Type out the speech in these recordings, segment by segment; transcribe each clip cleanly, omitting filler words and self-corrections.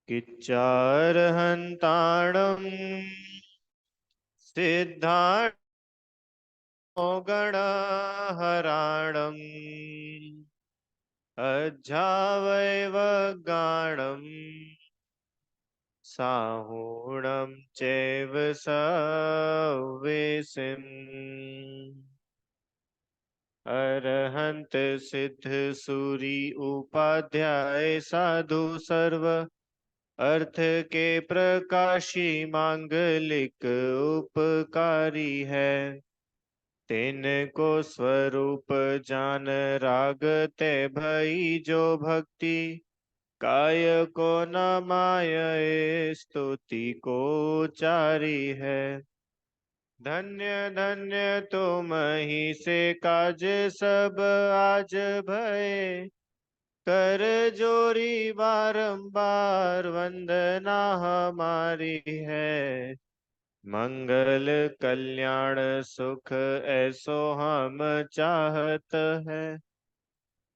किच्चारहन्ताणं सिद्धाणो गणहराणम् अज्झावैव गाणम् साहूणं चैव सवेसिम् अरहंत सिद्ध सूरी उपाध्याय साधु सर्व अर्थ के प्रकाशी मांगलिक उपकारी है। तिनको स्वरूप जान राग ते भई जो भक्ति काय को न माय स्तुति को चारी है। धन्य धन्य तुम ही से काज सब आज भये कर जोरी बारंबार वंदना हमारी है। मंगल कल्याण सुख ऐसो हम चाहत है।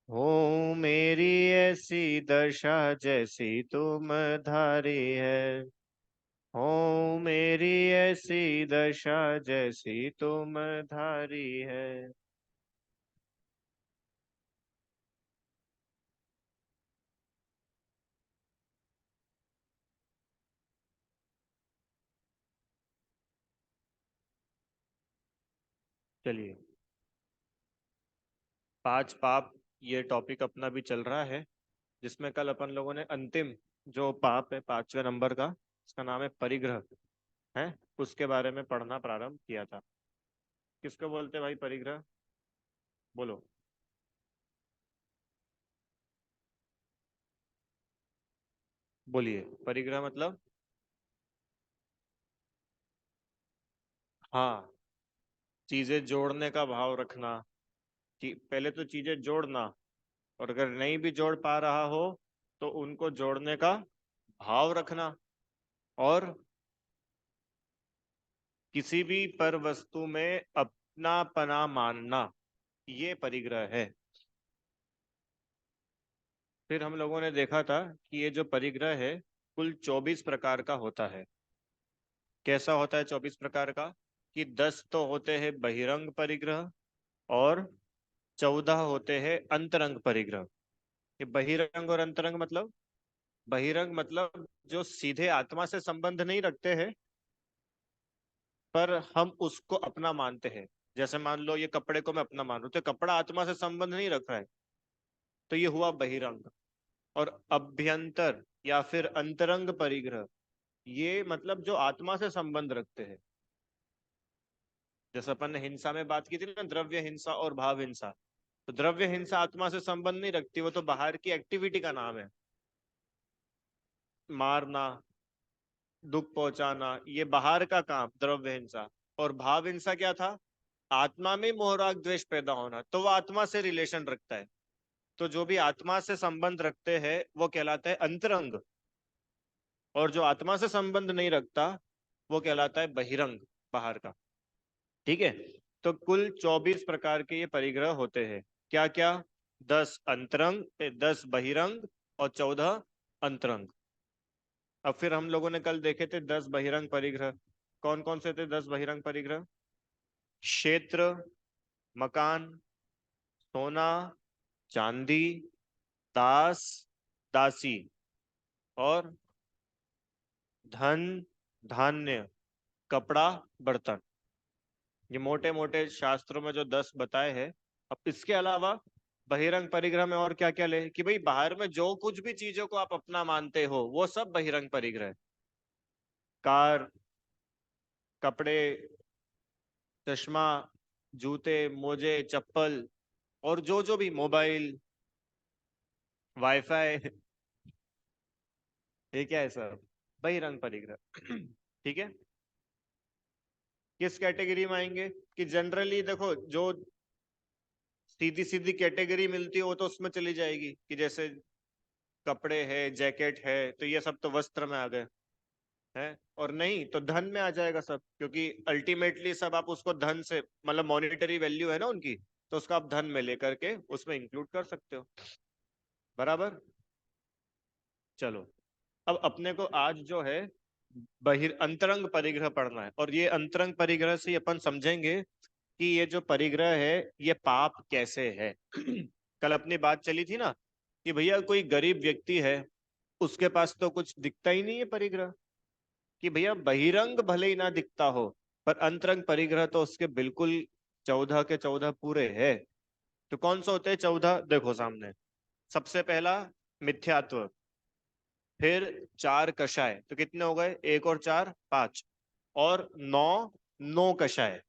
हो मेरी ऐसी दशा जैसी तुम धारी है। हो मेरी ऐसी दशा जैसी तुम धारी है। चलिए, पांच पाप ये टॉपिक अपना भी चल रहा है, जिसमें कल अपन लोगों ने अंतिम जो पाप है 5वें नंबर का, इसका नाम है परिग्रह है, उसके बारे में पढ़ना प्रारंभ किया था। किसको बोलते हैं भाई परिग्रह? बोलो। बोलिए, परिग्रह मतलब? हाँ, चीजें जोड़ने का भाव रखना। कि पहले तो चीजें जोड़ना, और अगर नहीं भी जोड़ पा रहा हो तो उनको जोड़ने का भाव रखना, और किसी भी पर वस्तु में अपनापना मानना, ये परिग्रह है। फिर हम लोगों ने देखा था कि ये जो परिग्रह है कुल 24 प्रकार का होता है। कैसा होता है 24 प्रकार का? कि 10 तो होते हैं बहिरंग परिग्रह, और 14 होते हैं अंतरंग परिग्रह। ये बहिरंग और अंतरंग मतलब? बहिरंग मतलब जो सीधे आत्मा से संबंध नहीं रखते हैं, पर हम उसको अपना मानते हैं। जैसे मान लो ये कपड़े को मैं अपना मान रहा हूं, तो कपड़ा आत्मा से संबंध नहीं रख रहा है, तो ये हुआ बहिरंग। और अभ्यंतर या फिर अंतरंग परिग्रह, ये मतलब जो आत्मा से संबंध रखते हैं। जैसे अपन ने हिंसा में बात की थी ना, द्रव्य हिंसा और भाव हिंसा। तो द्रव्य हिंसा आत्मा से संबंध नहीं रखती, वो तो बाहर की एक्टिविटी का नाम है। मारना, दुख पहुंचाना, ये बाहर का काम द्रव्य हिंसा। और भाव हिंसा क्या था? आत्मा में मोह राग द्वेष पैदा होना, तो वो आत्मा से रिलेशन रखता है। तो जो भी आत्मा से संबंध रखते हैं वो कहलाता है अंतरंग, और जो आत्मा से संबंध नहीं रखता वो कहलाता है बहिरंग, बाहर का। ठीक है। तो कुल 24 प्रकार के ये परिग्रह होते हैं। क्या क्या? 10 अंतरंग, 10 बहिरंग, और 14 अंतरंग। अब फिर हम लोगों ने कल देखे थे 10 बहिरंग परिग्रह। कौन कौन से थे 10 बहिरंग परिग्रह? क्षेत्र, मकान, सोना, चांदी, दास, दासी, और धन, धान्य, कपड़ा, बर्तन। ये मोटे मोटे शास्त्रों में जो 10 बताए हैं। अब इसके अलावा बहिरंग परिग्रह में और क्या क्या ले, कि भाई बाहर में जो कुछ भी चीजों को आप अपना मानते हो वो सब बहिरंग परिग्रह है। कार, कपड़े, चश्मा, जूते, मोजे, चप्पल, और जो जो भी मोबाइल, वाईफाई, ये क्या है सब? बहिरंग परिग्रह। ठीक है। किस कैटेगरी में आएंगे? कि जनरली देखो, जो सीधी सीधी कैटेगरी मिलती है वो तो उसमें चली जाएगी, कि जैसे कपड़े है, जैकेट है, तो ये सब तो वस्त्र में आ गए हैं। और नहीं तो धन में आ जाएगा सब, क्योंकि अल्टीमेटली सब आप उसको धन से, मतलब मॉनिटरी वैल्यू है ना उनकी, तो उसको आप धन में लेकर के उसमें इंक्लूड कर सकते हो। बराबर। चलो, अब अपने को आज जो है अंतरंग परिग्रह पढ़ना है, और ये अंतरंग परिग्रह से अपन समझेंगे कि ये जो परिग्रह है ये पाप कैसे है। कल अपनी बात चली थी ना कि भैया कोई गरीब व्यक्ति है, उसके पास तो कुछ दिखता ही नहीं है परिग्रह, कि भैया बहिरंग भले ही ना दिखता हो पर अंतरंग परिग्रह तो उसके बिल्कुल 14 के 14 पूरे है। तो कौन से होते हैं 14? देखो सामने, सबसे पहला मिथ्यात्व, फिर 4 कषाय, तो कितने हो गए? 1 और 4 5, और 9 नो कषाय।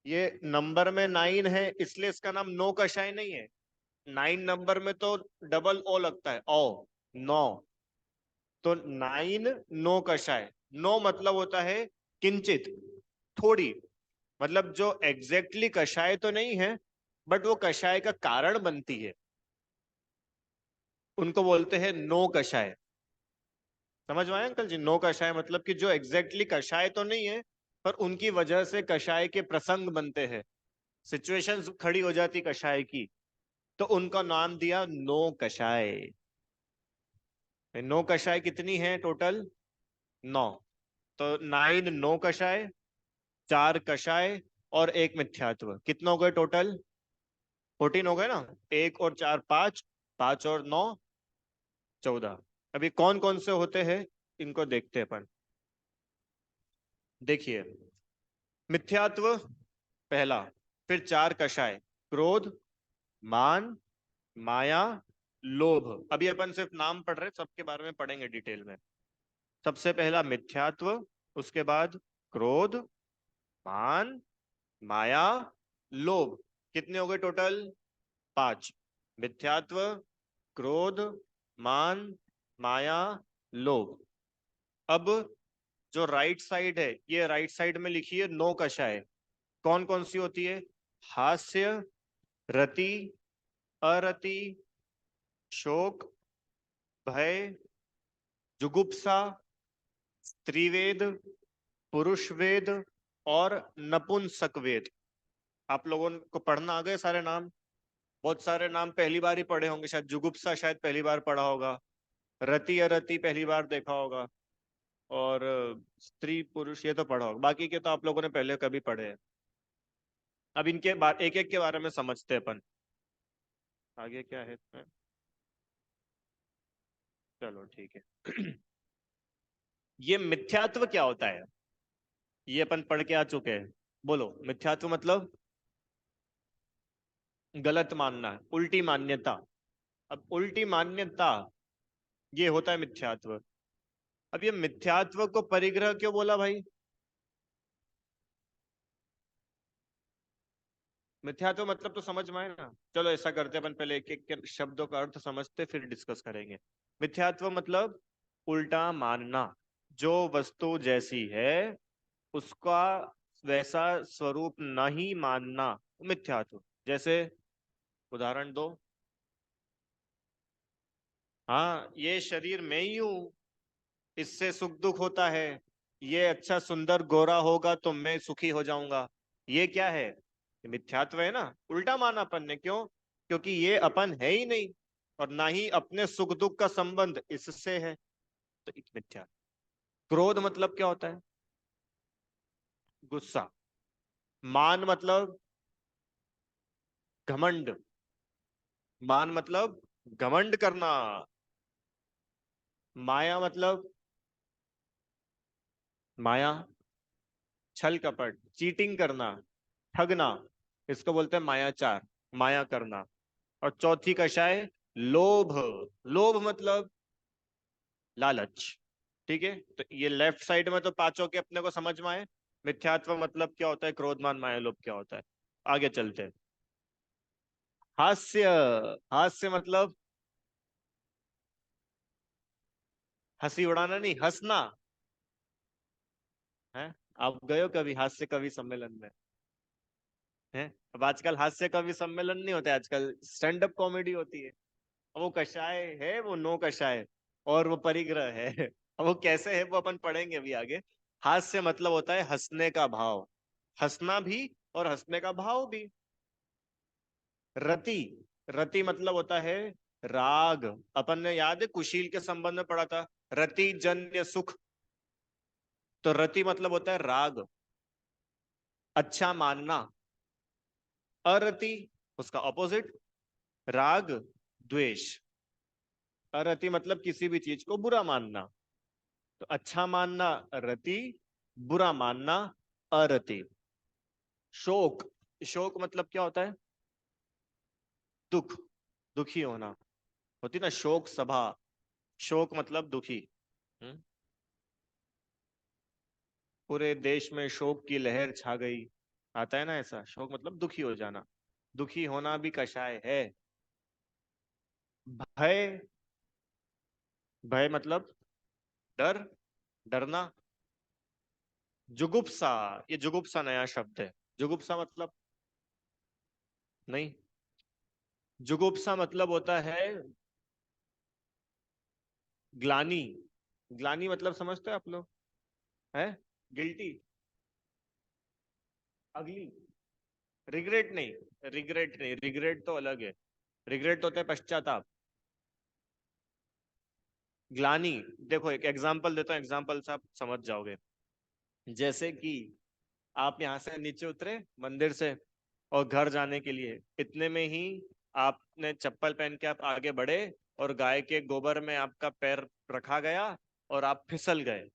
ये नंबर में 9 है इसलिए इसका नाम नो कषाय नहीं है। 9 नंबर में तो डबल ओ लगता है, ओ, 9। तो 9 नो कषाय। नो मतलब होता है किंचित, थोड़ी, मतलब जो एग्जैक्टली कषाय तो नहीं है बट वो कषाय का कारण बनती है, उनको बोलते हैं नो कषाय। समझ में आया अंकल जी? नो कषाय मतलब कि जो एग्जैक्टली कषाय तो नहीं है पर उनकी वजह से कषाय के प्रसंग बनते हैं, सिचुएशंस खड़ी हो जाती कषाय की, तो उनका नाम दिया नो कषाय। नो कषाय कितनी है टोटल? 9। तो 9 नो कषाय, 4 कषाय और 1 मिथ्यात्व, कितना हो गए टोटल? 14 हो गए ना। 1 और 4 5, 5 और 9 14। अभी कौन कौन से होते हैं इनको देखते हैं अपन। देखिए, मिथ्यात्व पहला, फिर 4 कषाय, क्रोध, मान, माया, लोभ। अभी अपन सिर्फ नाम पढ़ रहे, सबके बारे में पढ़ेंगे डिटेल में। सबसे पहला मिथ्यात्व, उसके बाद क्रोध, मान, माया, लोभ। कितने हो गए टोटल? 5। मिथ्यात्व, क्रोध, मान, माया, लोभ। अब जो राइट साइड है, ये राइट साइड में लिखी है नो कषाय। कौन कौन सी होती है? हास्य, रति, अरति, शोक, भय, जुगुप्सा, स्त्रीवेद, पुरुष वेद और नपुंसक वेद। आप लोगों को पढ़ना आ गए सारे नाम? बहुत सारे नाम पहली बार ही पढ़े होंगे शायद। जुगुप्सा शायद पहली बार पढ़ा होगा, रति अरति पहली बार देखा होगा, और स्त्री पुरुष ये तो पढ़ा होगा, बाकी के तो आप लोगों ने पहले कभी पढ़े हैं। अब इनके बार एक एक के बारे में समझते हैं अपन। आगे क्या है इसमें? चलो ठीक है। ये मिथ्यात्व क्या होता है ये अपन पढ़ के आ चुके हैं। बोलो, मिथ्यात्व मतलब गलत मानना, उल्टी मान्यता। अब उल्टी मान्यता ये होता है मिथ्यात्व। अब ये मिथ्यात्व को परिग्रह क्यों बोला भाई? मिथ्यात्व मतलब तो समझ में आए ना। चलो ऐसा करते हैं, अपन पहले एक एक के शब्दों का अर्थ समझते फिर डिस्कस करेंगे। मिथ्यात्व मतलब उल्टा मानना, जो वस्तु जैसी है उसका वैसा स्वरूप नहीं मानना, मिथ्यात्व। जैसे उदाहरण दो। हाँ, ये शरीर में ही हूं, इससे सुख दुख होता है, ये अच्छा सुंदर गोरा होगा तो मैं सुखी हो जाऊंगा। ये क्या है? ये मिथ्यात्व है ना, उल्टा माना अपन ने। क्यों? क्योंकि ये अपन है ही नहीं, और ना ही अपने सुख दुख का संबंध इससे है, तो एक मिथ्या। क्रोध मतलब क्या होता है? गुस्सा। मान मतलब घमंड। मान मतलब घमंड करना। माया मतलब माया, छल कपट, चीटिंग करना, ठगना, इसको बोलते हैं मायाचार, माया करना। और चौथी कषाय लोभ। लोभ मतलब लालच। ठीक है, तो ये लेफ्ट साइड में तो पांचों के अपने को समझ में आए। मिथ्यात्व मतलब क्या होता है, क्रोध मान माया लोभ क्या होता है। आगे चलते हैं। हास्य। हास्य मतलब हंसी उड़ाना नहीं, हंसना है। आप गए हो कभी हास्य कवि सम्मेलन में? है। अब आजकल हास्य कवि सम्मेलन नहीं होते, आजकल स्टैंड अप कॉमेडी होती है। वो कषाय है, वो नो कषाय, और वो परिग्रह है। अब वो कैसे है वो अपन पढ़ेंगे अभी आगे। हास्य मतलब होता है हंसने का भाव, हंसना भी और हंसने का भाव भी। रति, रति मतलब होता है राग, अपन ने याद है कुशील के संबंध में पढ़ा था, रति जन्य सुख। तो रति मतलब होता है राग, अच्छा मानना। अरति उसका ऑपोजिट, राग द्वेष। अरति मतलब किसी भी चीज को बुरा मानना। तो अच्छा मानना रति, बुरा मानना अरति। शोक, शोक मतलब क्या होता है? दुख, दुखी होना। होती ना शोक सभा, शोक मतलब दुखी। हम्म? पूरे देश में शोक की लहर छा गई, आता है ना ऐसा। शोक मतलब दुखी हो जाना, दुखी होना भी कषाय है। भय, भय मतलब डर, डरना। जुगुप्सा, ये जुगुप्सा नया शब्द है। जुगुप्सा मतलब, नहीं, जुगुप्सा मतलब होता है ग्लानी। ग्लानी मतलब समझते हो आप लोग? है गिल्टी, अगली। रिग्रेट नहीं, रिग्रेट नहीं, रिग्रेट तो अलग है। रिग्रेट होता है पश्चाताप। ग्लानी, देखो एक एग्जांपल देता हूँ, एग्जांपल से आप समझ जाओगे। जैसे कि आप यहाँ से नीचे उतरे मंदिर से, और घर जाने के लिए इतने में ही आपने चप्पल पहन के आप आगे बढ़े, और गाय के गोबर में आपका पैर रखा गया, और आप फिसल गए,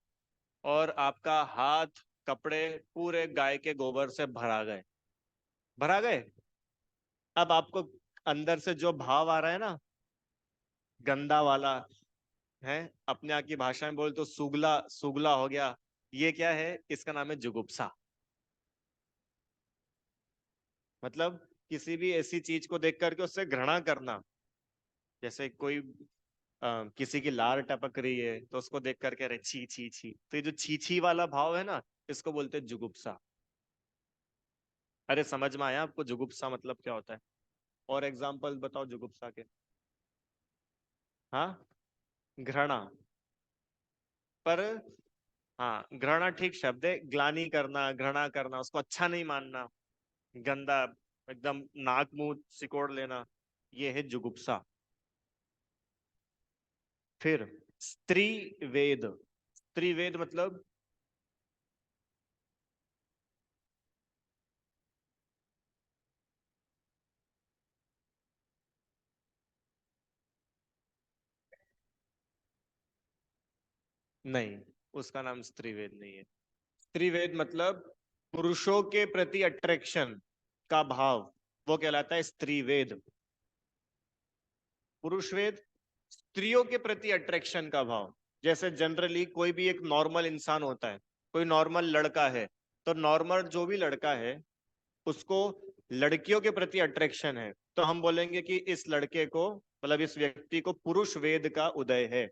और आपका हाथ, कपड़े पूरे गाय के गोबर से भरा गए, भरा गए। अब आपको अंदर से जो भाव आ रहा है ना, गंदा वाला है, अपने आप की भाषा में बोल तो सुगला, सुगला हो गया। ये क्या है? इसका नाम है जुगुप्सा। मतलब किसी भी ऐसी चीज को देख करके उससे घृणा करना। जैसे कोई किसी की लार टपक रही है तो उसको देख करके अरे छी छी छी, तो ये जो छी छी वाला भाव है ना, इसको बोलते हैं जुगुप्सा। अरे समझ में आया आपको जुगुप्सा मतलब क्या होता है? और एग्जाम्पल बताओ जुगुप्सा के। हाँ, घृणा। पर हाँ, घृणा ठीक शब्द है। ग्लानि करना, घृणा करना, उसको अच्छा नहीं मानना, गंदा, एकदम नाक मुंह सिकोड़ लेना, ये है जुगुप्सा। फिर स्त्री वेद, स्त्री वेद मतलब, नहीं, उसका नाम स्त्रीवेद नहीं है। स्त्रीवेद मतलब पुरुषों के प्रति अट्रैक्शन का भाव, वो कहलाता है स्त्रीवेद। पुरुष वेद स्त्रियों के प्रति अट्रैक्शन का भाव। जैसे जनरली कोई भी एक नॉर्मल इंसान होता है, कोई नॉर्मल लड़का है, तो नॉर्मल जो भी लड़का है उसको लड़कियों के प्रति अट्रैक्शन है, तो हम बोलेंगे कि इस लड़के को, मतलब इस व्यक्ति को पुरुष वेद का उदय है।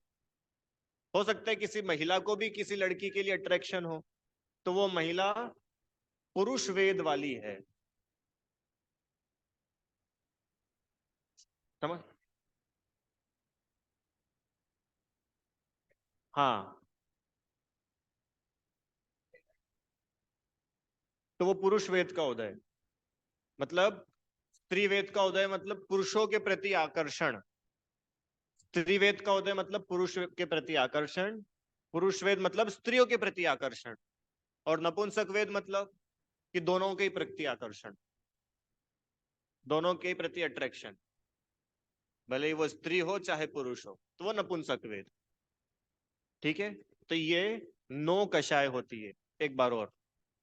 हो सकता है किसी महिला को भी किसी लड़की के लिए अट्रैक्शन हो, तो वो महिला पुरुष वेद वाली है। समझ? हाँ, तो वो पुरुष वेद का उदय, मतलब स्त्री वेद का उदय मतलब पुरुषों के प्रति आकर्षण। स्त्री वेद का उदय मतलब पुरुष के प्रति आकर्षण। पुरुष वेद मतलब स्त्रियों के प्रति आकर्षण। और नपुंसक वेद मतलब कि दोनों के प्रति आकर्षण, दोनों के प्रति अट्रैक्शन, भले ही वो स्त्री हो चाहे पुरुष हो, तो वो नपुंसक वेद। ठीक है, तो ये नो कषाय होती है। एक बार और,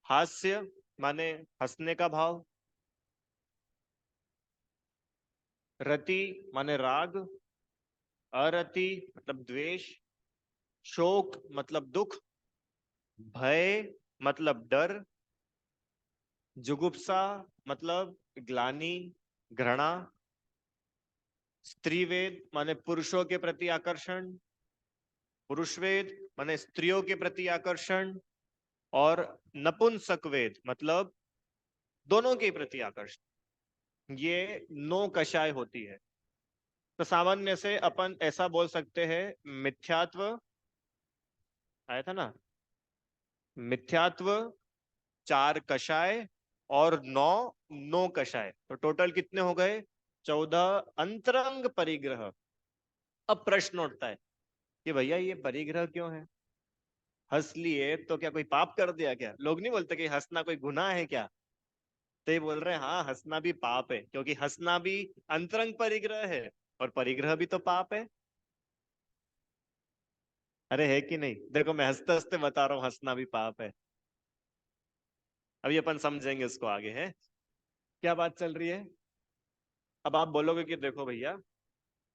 हास्य माने हंसने का भाव, रति माने राग, अरति मतलब द्वेष, शोक मतलब दुख, भय मतलब डर, जुगुप्सा मतलब ग्लानि, घृणा, स्त्रीवेद माने पुरुषों के प्रति आकर्षण, पुरुषवेद माने स्त्रियों के प्रति आकर्षण, और नपुंसक वेद मतलब दोनों के प्रति आकर्षण। ये नो कषाय होती है। तो सामान्य से अपन ऐसा बोल सकते हैं, मिथ्यात्व आया था ना, मिथ्यात्व, चार कषाय, और नौ नो कषाय, तो टोटल कितने हो गए? 14 अंतरंग परिग्रह। अब प्रश्न उठता है कि भैया ये परिग्रह क्यों है? हंस लिए तो क्या कोई पाप कर दिया क्या? लोग नहीं बोलते कि हंसना कोई गुनाह है क्या? तो ये बोल रहे हैं हाँ, हंसना भी पाप है, क्योंकि हंसना भी अंतरंग परिग्रह है और परिग्रह भी तो पाप है। अरे है कि नहीं? देखो मैं हंसते हंसते बता रहा हूँ, हंसना भी पाप है। अभी अपन समझेंगे इसको आगे। है क्या बात चल रही है? अब आप बोलोगे कि देखो भैया,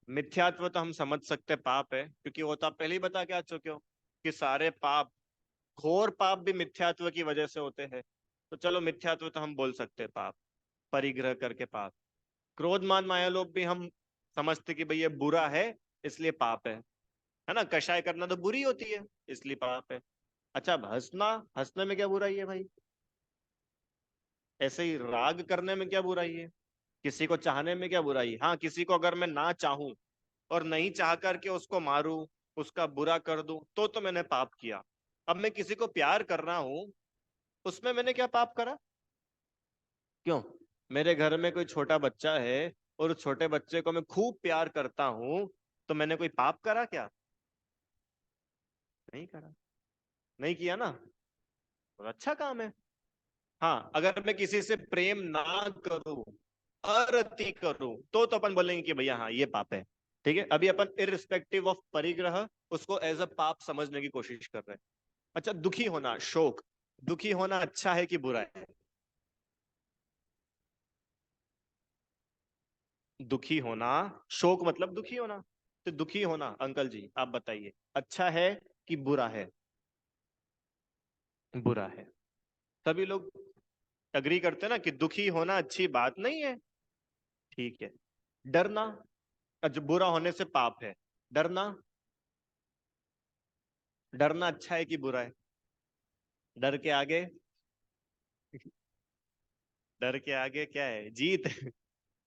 मिथ्यात्व तो हम समझ सकते पाप है, क्योंकि वो तो आप पहले ही बता के आ चुके हो कि सारे पाप, घोर पाप भी मिथ्यात्व की वजह से होते हैं। तो चलो मिथ्यात्व तो हम बोल सकते हैं पाप, परिग्रह करके पाप। क्रोध मान माया लोभ भी हम समझते कि भाई ये बुरा है इसलिए पाप है ना? कषाय करना तो बुरी होती है इसलिए पाप है। अच्छा, अब हंसना, हंसने में क्या बुराई है भाई? ऐसे ही राग करने में क्या बुराई है? किसी को चाहने में क्या बुराई है? हाँ, किसी को अगर मैं ना चाहूं और नहीं चाह करके उसको मारूं, उसका बुरा कर दूं, तो मैंने पाप किया। अब मैं किसी को प्यार कर रहा हूं, उसमें मैंने क्या पाप करा? क्यों? मेरे घर में कोई छोटा बच्चा है और उस छोटे बच्चे को मैं खूब प्यार करता हूं, तो मैंने कोई पाप करा क्या? नहीं करा। नहीं किया ना? और अच्छा काम है। हाँ, अगर मैं किसी से प्रेम ना करूं, अरति करूं, तो अपन बोलेंगे कि भैया हाँ ये पाप है। ठीक है, अभी अपन इररिस्पेक्टिव ऑफ परिग्रह उसको एज अ पाप समझने की कोशिश कर रहे हैं। अच्छा, दुखी होना, शोक, दुखी होना अच्छा है कि बुरा है? दुखी होना, शोक मतलब दुखी होना, तो दुखी होना अंकल जी आप बताइए, अच्छा है कि बुरा है? बुरा है। सभी लोग अग्री करते हैं ना कि दुखी होना अच्छी बात नहीं है। ठीक है। डरना, जो बुरा होने से पाप है, डरना, डरना अच्छा है कि बुरा है? डर के आगे, डर के आगे क्या है? जीत।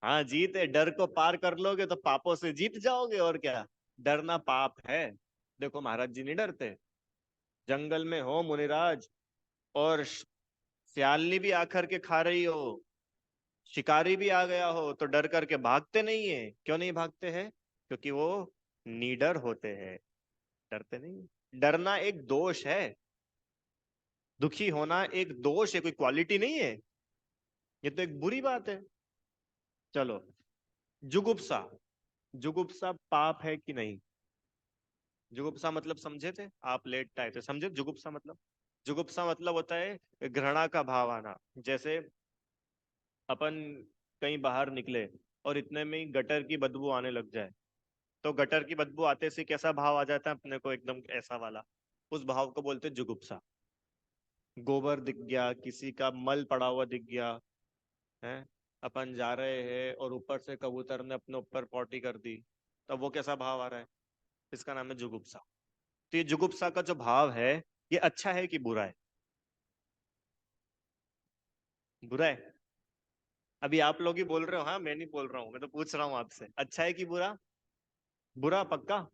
हाँ जीत है, डर को पार कर लोगे तो पापों से जीत जाओगे, और क्या। डरना पाप है? देखो महाराज जी नहीं डरते। जंगल में हो मुनिराज और सियालनी भी आकर के खा रही हो, शिकारी भी आ गया हो, तो डर करके भागते नहीं है। क्यों नहीं भागते हैं? क्योंकि वो निडर होते हैं, डरते नहीं। डरना एक दोष है, दुखी होना एक दोष है, कोई क्वालिटी नहीं है। ये तो एक बुरी बात है। चलो, जुगुप्सा, जुगुप्सा पाप है कि नहीं? जुगुप्सा मतलब समझे थे आप? लेट आए थे, समझे जुगुप्सा मतलब? जुगुप्सा मतलब होता है घृणा का भाव आना। जैसे अपन कहीं बाहर निकले और इतने में ही गटर की बदबू आने लग जाए, तो गटर की बदबू आते से कैसा भाव आ जाता है अपने को? एकदम ऐसा वाला। उस भाव को बोलते हैं जुगुप्सा। गोबर दिख गया, किसी का मल पड़ा हुआ दिख गया है, अपन जा रहे हैं और ऊपर से कबूतर ने अपने ऊपर पॉटी कर दी, तब वो कैसा भाव आ रहा है? इसका नाम है जुगुप्सा। तो ये जुगुप्सा का जो भाव है, ये अच्छा है कि बुरा है? बुरा है। अभी आप लोग ही बोल रहे हो, हाँ मैं नहीं बोल रहा हूँ, मैं तो पूछ रहा हूँ आपसे, अच्छा है कि बुरा? बुरा पक्का?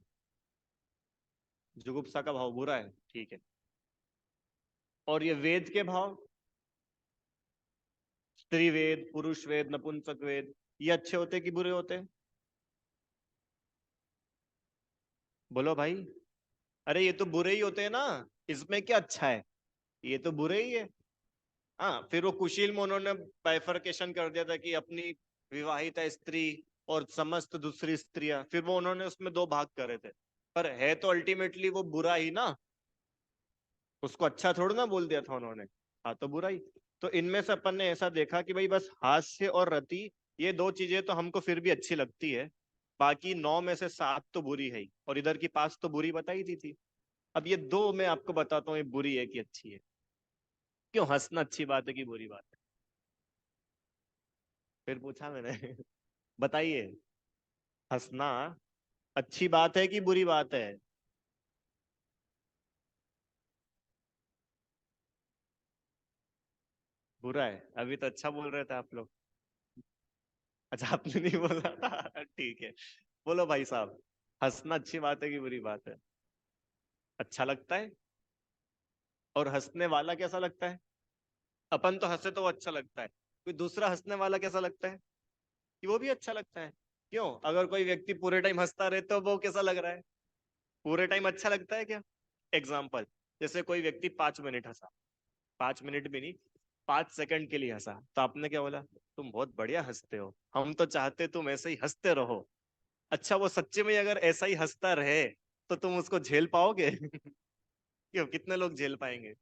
जुगुप्सा का भाव बुरा है, ठीक है। और ये वेद के भाव, स्त्री वेद, पुरुष वेद, नपुंसक वेद, ये अच्छे होते कि बुरे होते? बोलो भाई। अरे ये तो बुरे ही होते हैं ना, इसमें क्या अच्छा है? ये तो बुरे ही है। हाँ, फिर वो कुशील में उन्होंने बाइफरकेशन कर दिया था कि अपनी विवाहिता स्त्री और समस्त दूसरी स्त्रियां, फिर वो उन्होंने उसमें दो भाग करे थे। पर है तो अल्टीमेटली वो बुरा ही ना, उसको अच्छा थोड़ा ना बोल दिया था उन्होंने। हाँ तो बुरा ही। तो इनमें से अपन ने ऐसा देखा कि भाई बस हास्य और रति, ये दो चीजें तो हमको फिर भी अच्छी लगती है, बाकी 9 में से 7 तो बुरी है ही, और इधर की 5 तो बुरी बताई दी थी। अब ये दो मैं आपको बताता हूँ, ये बुरी है कि अच्छी है। क्यों हंसना अच्छी बात है कि बुरी बात है? फिर पूछा मैंने। बताइए, हंसना अच्छी बात है कि बुरी बात है? बुरा है? अभी तो अच्छा बोल रहे थे आप लोग। अच्छा आपने नहीं बोला था, ठीक है। बोलो भाई साहब, हंसना अच्छी बात है कि बुरी बात है? अच्छा लगता है। और हंसने वाला कैसा लगता है? अपन तो हंसे तो वो अच्छा लगता है, कोई दूसरा हंसने वाला कैसा लगता है? कि वो भी अच्छा लगता है। क्यों? अगर कोई व्यक्ति पूरे टाइम हंसता रहे तो वो कैसा लग रहा है? पूरे टाइम अच्छा लगता है क्या? एग्जाम्पल, जैसे कोई व्यक्ति 5 मिनट हंसा, 5 मिनट भी नहीं, 5 सेकंड के लिए हंसा, तो आपने क्या बोला? तुम बहुत बढ़िया हंसते हो, हम तो चाहते तुम ऐसे ही हंसते रहो। अच्छा, वो सच्चे में अगर ऐसा ही हंसता रहे तो तुम उसको झेल पाओगे? क्यों? कितने लोग झेल पाएंगे?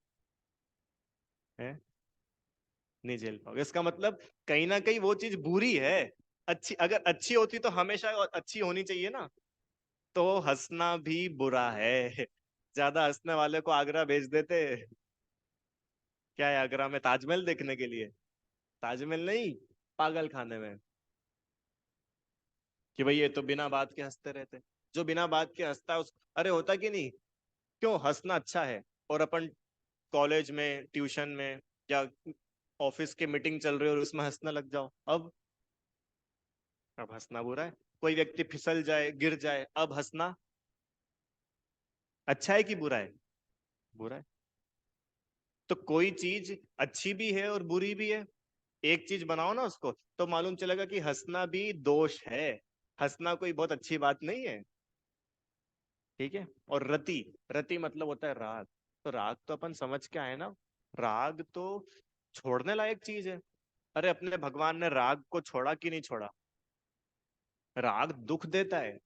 हैं? नहीं झेल पाओगे। इसका मतलब कहीं ना कहीं वो चीज बुरी है। अच्छी अगर अच्छी होती तो हमेशा अच्छी होनी चाहिए ना। तो हंसना भी बुरा है। ज्यादा हंसने वाले को आगरा भेज देते। क्या है आगरा में, ताजमहल देखने के लिए? ताजमहल नहीं, पागल खाने में। कि भाई ये तो बिना बात के हंसते रहते। जो बिना बात के हंसता है उस, अरे होता कि नहीं? क्यों? हंसना अच्छा है। और अपन कॉलेज में, ट्यूशन में, या ऑफिस की मीटिंग चल रही है और उसमें हंसने लग जाओ, अब हंसना बुरा है। कोई व्यक्ति फिसल जाए, गिर जाए, अब हंसना अच्छा है कि बुरा है? बुरा है। तो कोई चीज अच्छी भी है और बुरी भी है। एक चीज बनाओ ना उसको, तो मालूम चलेगा कि हंसना भी दोष है। हंसना कोई बहुत अच्छी बात नहीं है। ठीक है। और रति, रति मतलब होता है राग। तो राग तो अपन समझ के आए ना। राग तो छोड़ने लायक चीज है। अरे अपने भगवान ने राग को छोड़ा कि नहीं छोड़ा? राग दुख देता है।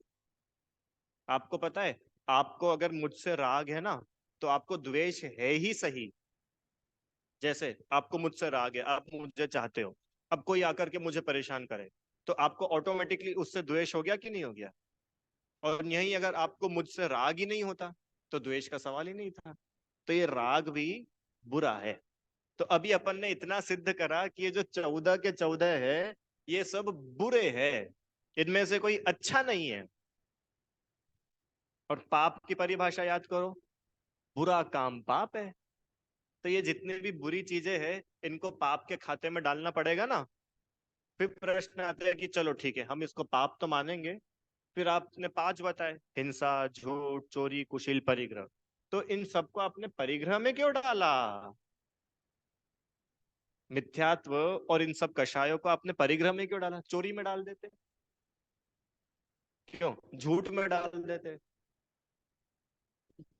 आपको पता है, आपको अगर मुझसे राग है ना, तो आपको द्वेष है ही सही। जैसे आपको मुझसे राग है, आप मुझे चाहते हो, अब कोई आकर के मुझे परेशान करे, तो आपको ऑटोमेटिकली उससे द्वेष हो गया कि नहीं हो गया? और यही अगर आपको मुझसे राग ही नहीं होता तो द्वेष का सवाल ही नहीं था। तो ये राग भी बुरा है। तो अभी अपन ने इतना सिद्ध करा कि ये जो 14 के 14 है, ये सब बुरे हैं। इनमें से कोई अच्छा नहीं है। और पाप की परिभाषा याद करो, बुरा काम पाप है। तो ये जितनी भी बुरी चीजें हैं, इनको पाप के खाते में डालना पड़ेगा ना। फिर प्रश्न आता है कि चलो ठीक है, हम इसको पाप तो मानेंगे। फिर आपने 5 बताए, हिंसा, झूठ, चोरी, कुशील, परिग्रह। तो इन सबको आपने परिग्रह में क्यों डाला? मिथ्यात्व और इन सब कषायों को आपने परिग्रह में क्यों डाला? चोरी में डाल देते, क्यों झूठ में डाल देते?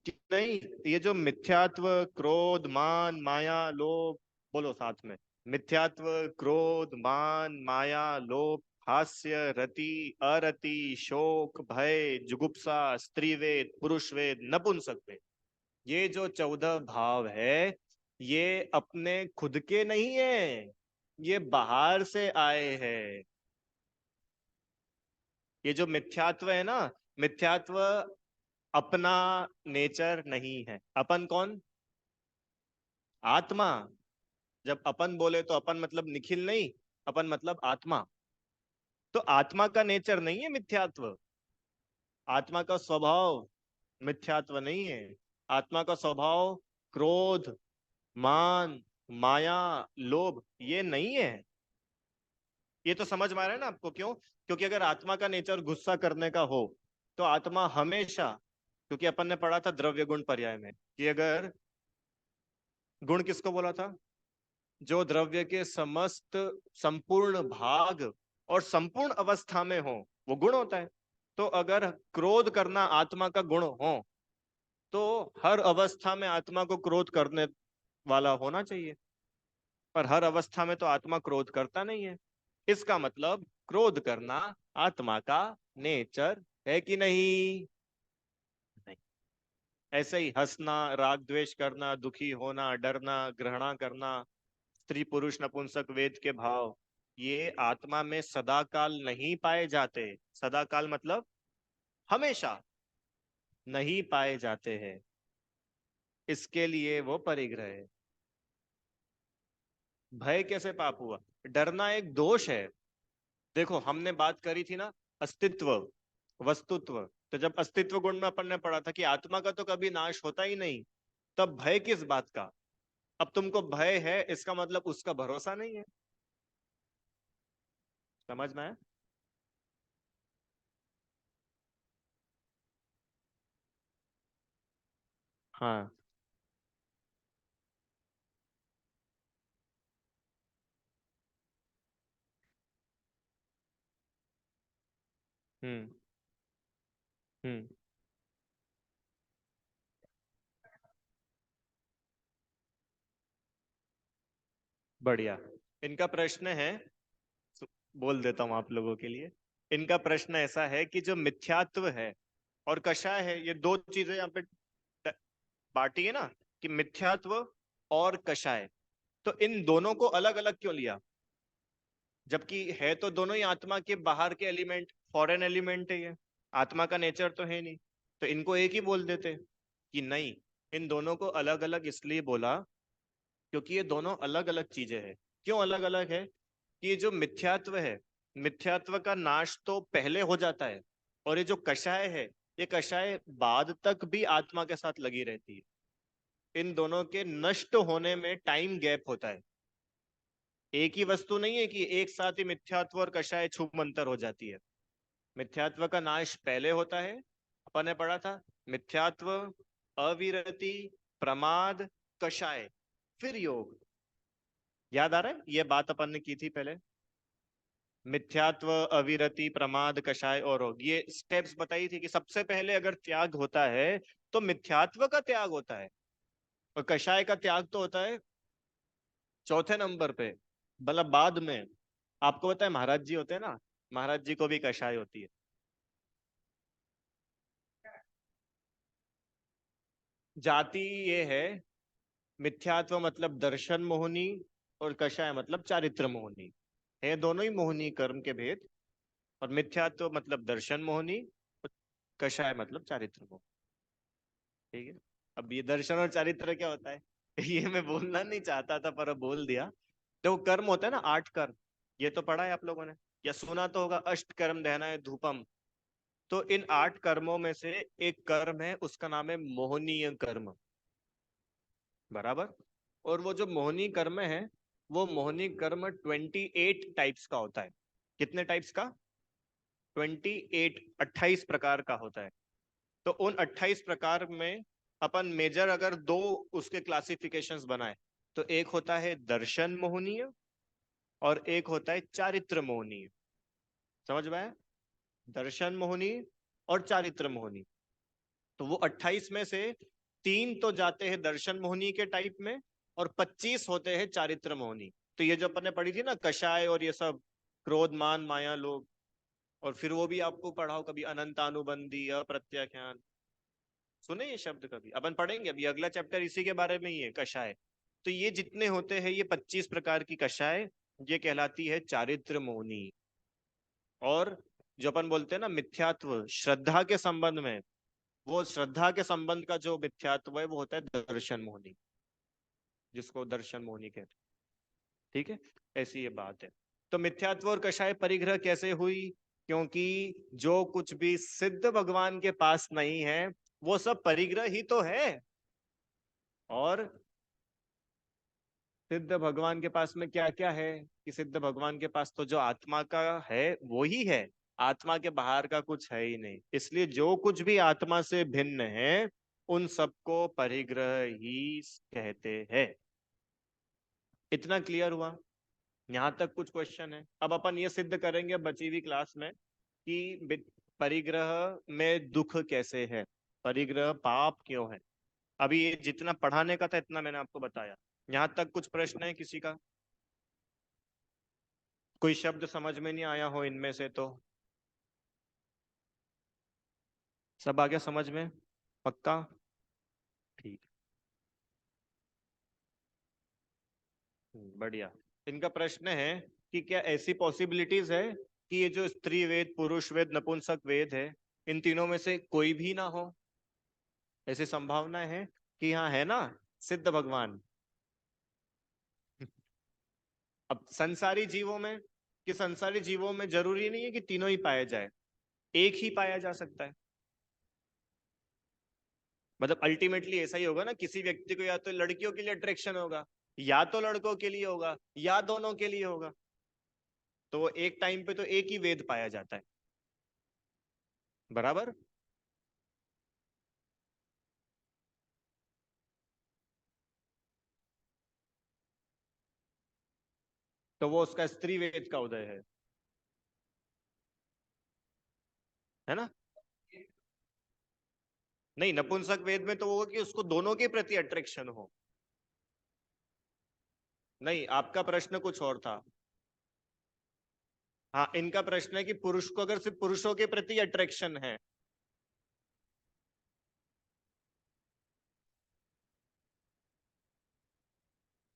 कि नहीं, ये जो मिथ्यात्व, क्रोध, मान, माया, लोभ, बोलो साथ में। मिथ्यात्व, क्रोध, मान, माया, लोभ, हास्य, रति, अरति, शोक, भय, जुगुप्सा, स्त्रीवेद, पुरुषवेद, नपुंसकवेद, ये जो 14 भाव है, ये अपने खुद के नहीं है, ये बाहर से आए हैं। ये जो मिथ्यात्व है ना, मिथ्यात्व अपना नेचर नहीं है। अपन कौन? आत्मा। जब अपन बोले तो अपन मतलब निखिल नहीं, अपन मतलब आत्मा। तो आत्मा का नेचर नहीं है मिथ्यात्व। आत्मा का स्वभाव मिथ्यात्व नहीं है। आत्मा का स्वभाव क्रोध, मान, माया, लोभ ये नहीं है। ये तो समझ में आ रहा है ना आपको? क्यों? क्योंकि अगर आत्मा का नेचर गुस्सा करने का हो, तो आत्मा हमेशा, क्योंकि अपन ने पढ़ा था द्रव्य गुण पर्याय में कि अगर गुण किसको बोला था? जो द्रव्य के समस्त, संपूर्ण भाग और संपूर्ण अवस्था में हो, वो गुण होता है। तो अगर क्रोध करना आत्मा का गुण हो, तो हर अवस्था में आत्मा को क्रोध करने वाला होना चाहिए। पर हर अवस्था में तो आत्मा क्रोध करता नहीं है। इसका मतलब क्रोध करना आत्मा का नेचर है कि नहीं? नहीं। ऐसे ही हंसना, राग द्वेष करना, दुखी होना, डरना, ग्रहणा करना, स्त्री पुरुष नपुंसक वेद के भाव, ये आत्मा में सदाकाल नहीं पाए जाते। सदाकाल मतलब हमेशा नहीं पाए जाते हैं। इसके लिए वो परिग्रह है। भय कैसे पाप हुआ? डरना एक दोष है। देखो हमने बात करी थी ना, अस्तित्व, वस्तुत्व। तो जब अस्तित्व गुण में अपन ने पढ़ा था कि आत्मा का तो कभी नाश होता ही नहीं, तब भय किस बात का? अब तुमको भय है, इसका मतलब उसका भरोसा नहीं है। समझ में आया? हाँ। हम्म। हम्म। बढ़िया। इनका प्रश्न है, बोल देता हूं आप लोगों के लिए। इनका प्रश्न ऐसा है कि जो मिथ्यात्व है और कषाय है, ये दो चीजें यहाँ पे बांटी है ना, कि मिथ्यात्व और कषाय, तो इन दोनों को अलग अलग क्यों लिया? जबकि है तो दोनों ही आत्मा के बाहर के एलिमेंट, फॉरेन एलिमेंट है ये, आत्मा का नेचर तो है नहीं। तो इनको एक ही बोल देते कि नहीं, इन दोनों को अलग अलग इसलिए बोला क्योंकि ये दोनों अलग अलग चीजें हैं। क्यों अलग अलग है? कि ये जो मिथ्यात्व है, मिथ्यात्व का नाश तो पहले हो जाता है, और ये जो कषाय है, ये कषाय बाद तक भी आत्मा के साथ लगी रहती है। इन दोनों के नष्ट होने में टाइम गैप होता है। एक ही वस्तु नहीं है कि एक साथ ही मिथ्यात्व और कषाय छूमंतर हो जाती है। मिथ्यात्व का नाश पहले होता है, अपन ने पढ़ा था, मिथ्यात्व, अविरति, प्रमाद, कषाय, फिर योग। याद आ रहा है? ये बात अपन ने की थी पहले। मिथ्यात्व, अविरति, प्रमाद, कषाय और योग, ये स्टेप्स बताई थी कि सबसे पहले अगर त्याग होता है तो मिथ्यात्व का त्याग होता है, और कषाय का त्याग तो होता है चौथे नंबर पे, मतलब बाद में। आपको पता है महाराज जी होते हैं ना, महाराज जी को भी कषाय होती है। जाति ये है, मिथ्यात्व मतलब दर्शन मोहनी, और कषाय मतलब चारित्र मोहनी। है दोनों ही मोहनी कर्म के भेद, और मिथ्यात्व मतलब दर्शन मोहनी, और कषाय मतलब चारित्र मोहनी। ठीक है। अब ये दर्शन और चारित्र क्या होता है? ये मैं बोलना नहीं चाहता था पर अब बोल दिया। तो कर्म होता है ना, 8 कर्म, ये तो पढ़ा है आप लोगों ने, या सुना तो होगा, अष्ट कर्म दहना है धूपम। तो इन 8 कर्मों में से एक कर्म है, उसका नाम है मोहनीय कर्म। बराबर। और वो जो मोहनी कर्म है, वो मोहनी कर्म 28 टाइप्स का होता है। कितने टाइप्स का? 28, 28 प्रकार का होता है। तो उन 28 प्रकार में अपन मेजर अगर दो उसके क्लासिफिकेशंस बनाए, तो एक होता है दर्शन मोहनीय, और एक होता है चारित्र मोहनीय। समझ में आया? दर्शन मोहनी और चारित्र मोहनी। तो वो 28 में से 3 तो जाते हैं दर्शन मोहनी के टाइप में, और 25 होते हैं चारित्र मोहनी। तो ये जो अपन ने पढ़ी थी ना, कषाय और ये सब, क्रोध मान माया लोग, और फिर वो भी आपको पढ़ाओ कभी, अनंतानुबंधी, अप्रत्याख्यान, सुने ये शब्द कभी? अपन पढ़ेंगे अभी, अगला चैप्टर इसी के बारे में ही है, कषाय। तो ये जितने होते हैं, ये 25 प्रकार की कषाय, ये कहलाती है चारित्र मोहनी। और जो अपन बोलते हैं ना मिथ्यात्व, श्रद्धा के संबंध में, वो श्रद्धा के संबंध का जो मिथ्यात्व है, वो होता है दर्शन मोहनी, जिसको दर्शन मोहनी कहते हैं। ठीक है, ऐसी ये बात है। तो मिथ्यात्व और कषाय परिग्रह कैसे हुई? क्योंकि जो कुछ भी सिद्ध भगवान के पास नहीं है, वो सब परिग्रह ही तो है। और सिद्ध भगवान के पास में क्या क्या है? कि सिद्ध भगवान के पास तो जो आत्मा का है वो ही है, आत्मा के बाहर का कुछ है ही नहीं। इसलिए जो कुछ भी आत्मा से भिन्न है, उन सबको परिग्रह ही कहते हैं। इतना क्लियर हुआ? यहां तक कुछ क्वेश्चन है? अब अपन ये सिद्ध करेंगे बची हुई क्लास में कि परिग्रह में दुख कैसे है, परिग्रह पाप क्यों है। अभी ये जितना पढ़ाने का था इतना मैंने आपको बताया। यहां तक कुछ प्रश्न है किसी का? कोई शब्द समझ में नहीं आया हो इनमें से तो? सब आ गया समझ में? पक्का? ठीक। बढ़िया। इनका प्रश्न है कि क्या ऐसी पॉसिबिलिटीज है कि ये जो स्त्री वेद, पुरुष वेद, नपुंसक वेद है, इन तीनों में से कोई भी ना हो? ऐसी संभावना है कि हाँ, है ना, सिद्ध भगवान। अब संसारी जीवों में, कि संसारी जीवों में जरूरी नहीं है कि तीनों ही पाए जाए, एक ही पाया जा सकता है। मतलब अल्टीमेटली ऐसा ही होगा ना, किसी व्यक्ति को या तो लड़कियों के लिए अट्रैक्शन होगा, या तो लड़कों के लिए होगा, या दोनों के लिए होगा। तो एक टाइम पे तो एक ही वेद पाया जाता है। बराबर। तो वो उसका स्त्री वेद का उदय है। है ना? नहीं, नपुंसक वेद में तो वो कि उसको दोनों के प्रति अट्रैक्शन हो। नहीं, आपका प्रश्न कुछ और था। हाँ, इनका प्रश्न है कि पुरुष को अगर सिर्फ पुरुषों के प्रति अट्रैक्शन है।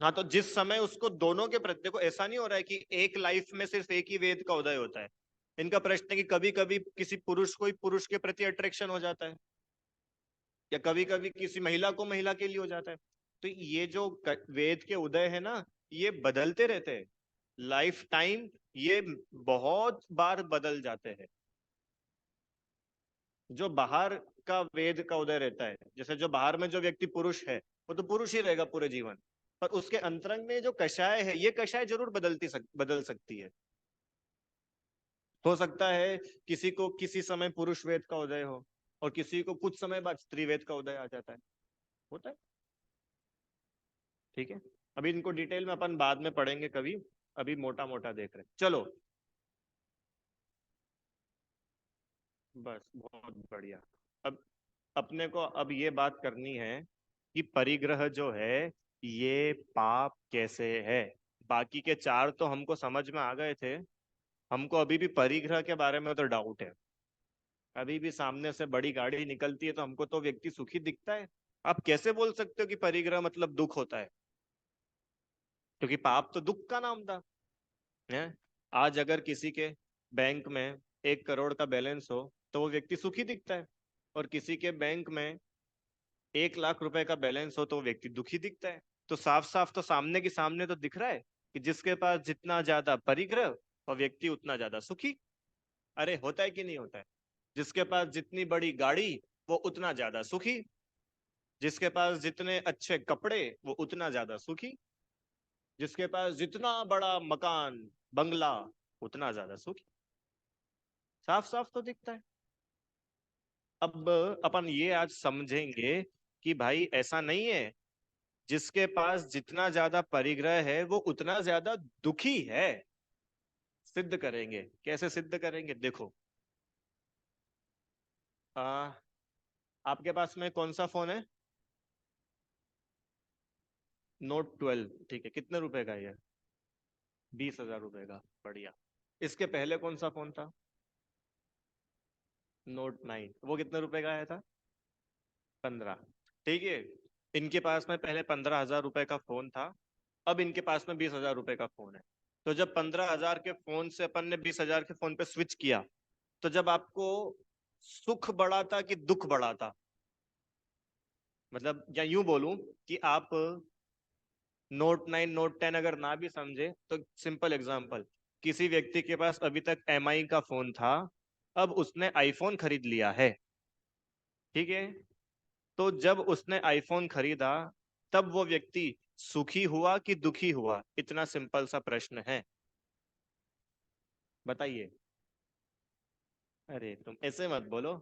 हाँ, तो जिस समय उसको दोनों के प्रति, देखो ऐसा नहीं हो रहा है कि एक लाइफ में सिर्फ एक ही वेद का उदय होता है। इनका प्रश्न है कि कभी कभी किसी पुरुष को ही पुरुष के प्रति अट्रैक्शन हो जाता है, या कभी कभी किसी महिला को महिला के लिए हो जाता है। तो ये जो वेद के उदय है ना, ये बदलते रहते हैं लाइफ टाइम, ये बहुत बार बदल जाते हैं। जो बाहर का वेद का उदय रहता है, जैसे जो बाहर में जो व्यक्ति पुरुष है, वो तो पुरुष ही रहेगा पूरे जीवन। पर उसके अंतरंग में जो कषाय है, ये कषाय जरूर बदल सकती है। हो सकता है किसी को किसी समय पुरुष वेद का उदय हो, और किसी को कुछ समय बाद स्त्री वेद का उदय आ जाता है। होता है। ठीक है, अभी इनको डिटेल में अपन बाद में पढ़ेंगे कभी, अभी मोटा मोटा देख रहे हैं। चलो, बस बहुत बढ़िया। अब अपने को अब ये बात करनी है कि परिग्रह जो है ये पाप कैसे है। बाकी के चार तो हमको समझ में आ गए थे, हमको अभी भी परिग्रह के बारे में तो डाउट है। अभी भी सामने से बड़ी गाड़ी निकलती है तो हमको तो व्यक्ति सुखी दिखता है। आप कैसे बोल सकते हो कि परिग्रह मतलब दुख होता है? क्योंकि पाप तो दुख का नाम था। है, आज अगर किसी के बैंक में 1 करोड़ का बैलेंस हो तो वो व्यक्ति सुखी दिखता है, और किसी के बैंक में 1 लाख रुपए का बैलेंस हो तो वो व्यक्ति दुखी दिखता है। तो साफ साफ तो सामने के सामने तो दिख रहा है कि जिसके पास जितना ज्यादा परिग्रह, और व्यक्ति उतना ज्यादा सुखी। अरे होता है कि नहीं होता है? जिसके पास जितनी बड़ी गाड़ी, वो उतना ज्यादा सुखी। जिसके पास जितने अच्छे कपड़े, वो उतना ज्यादा सुखी। जिसके पास जितना बड़ा मकान, बंगला, उतना ज्यादा सुखी। साफ साफ तो दिखता है। अब अपन ये आज समझेंगे कि भाई ऐसा नहीं है, जिसके पास जितना ज्यादा परिग्रह है वो उतना ज्यादा दुखी है। सिद्ध करेंगे। कैसे सिद्ध करेंगे? देखो, आ, आपके पास में कौन सा फोन है? Note 12, ठीक है। कितने रुपए का है ये? 20,000 रुपए का। बढ़िया। इसके पहले कौन सा फोन था? Note 9, वो कितने रुपए का आया था? 15। ठीक है, इनके पास में पहले 15,000 रुपए का फोन था, अब इनके पास में 20,000 रुपए का फोन है। तो जब 15,000 के फोन से अपन ने 20,000 के फोन पे स्विच किया, तो जब आपको सुख बढ़ा था कि दुख बढ़ा था? मतलब या यूं बोलूं कि आप Note 9 Note 10 अगर ना भी समझे तो सिंपल एग्जांपल, किसी व्यक्ति के पास अभी तक MI का फोन था, अब उसने आईफोन खरीद लिया है। ठीक है, तो जब उसने आईफोन खरीदा, तब वो व्यक्ति सुखी हुआ कि दुखी हुआ? इतना सिंपल सा प्रश्न है, बताइए। अरे तुम ऐसे मत बोलो।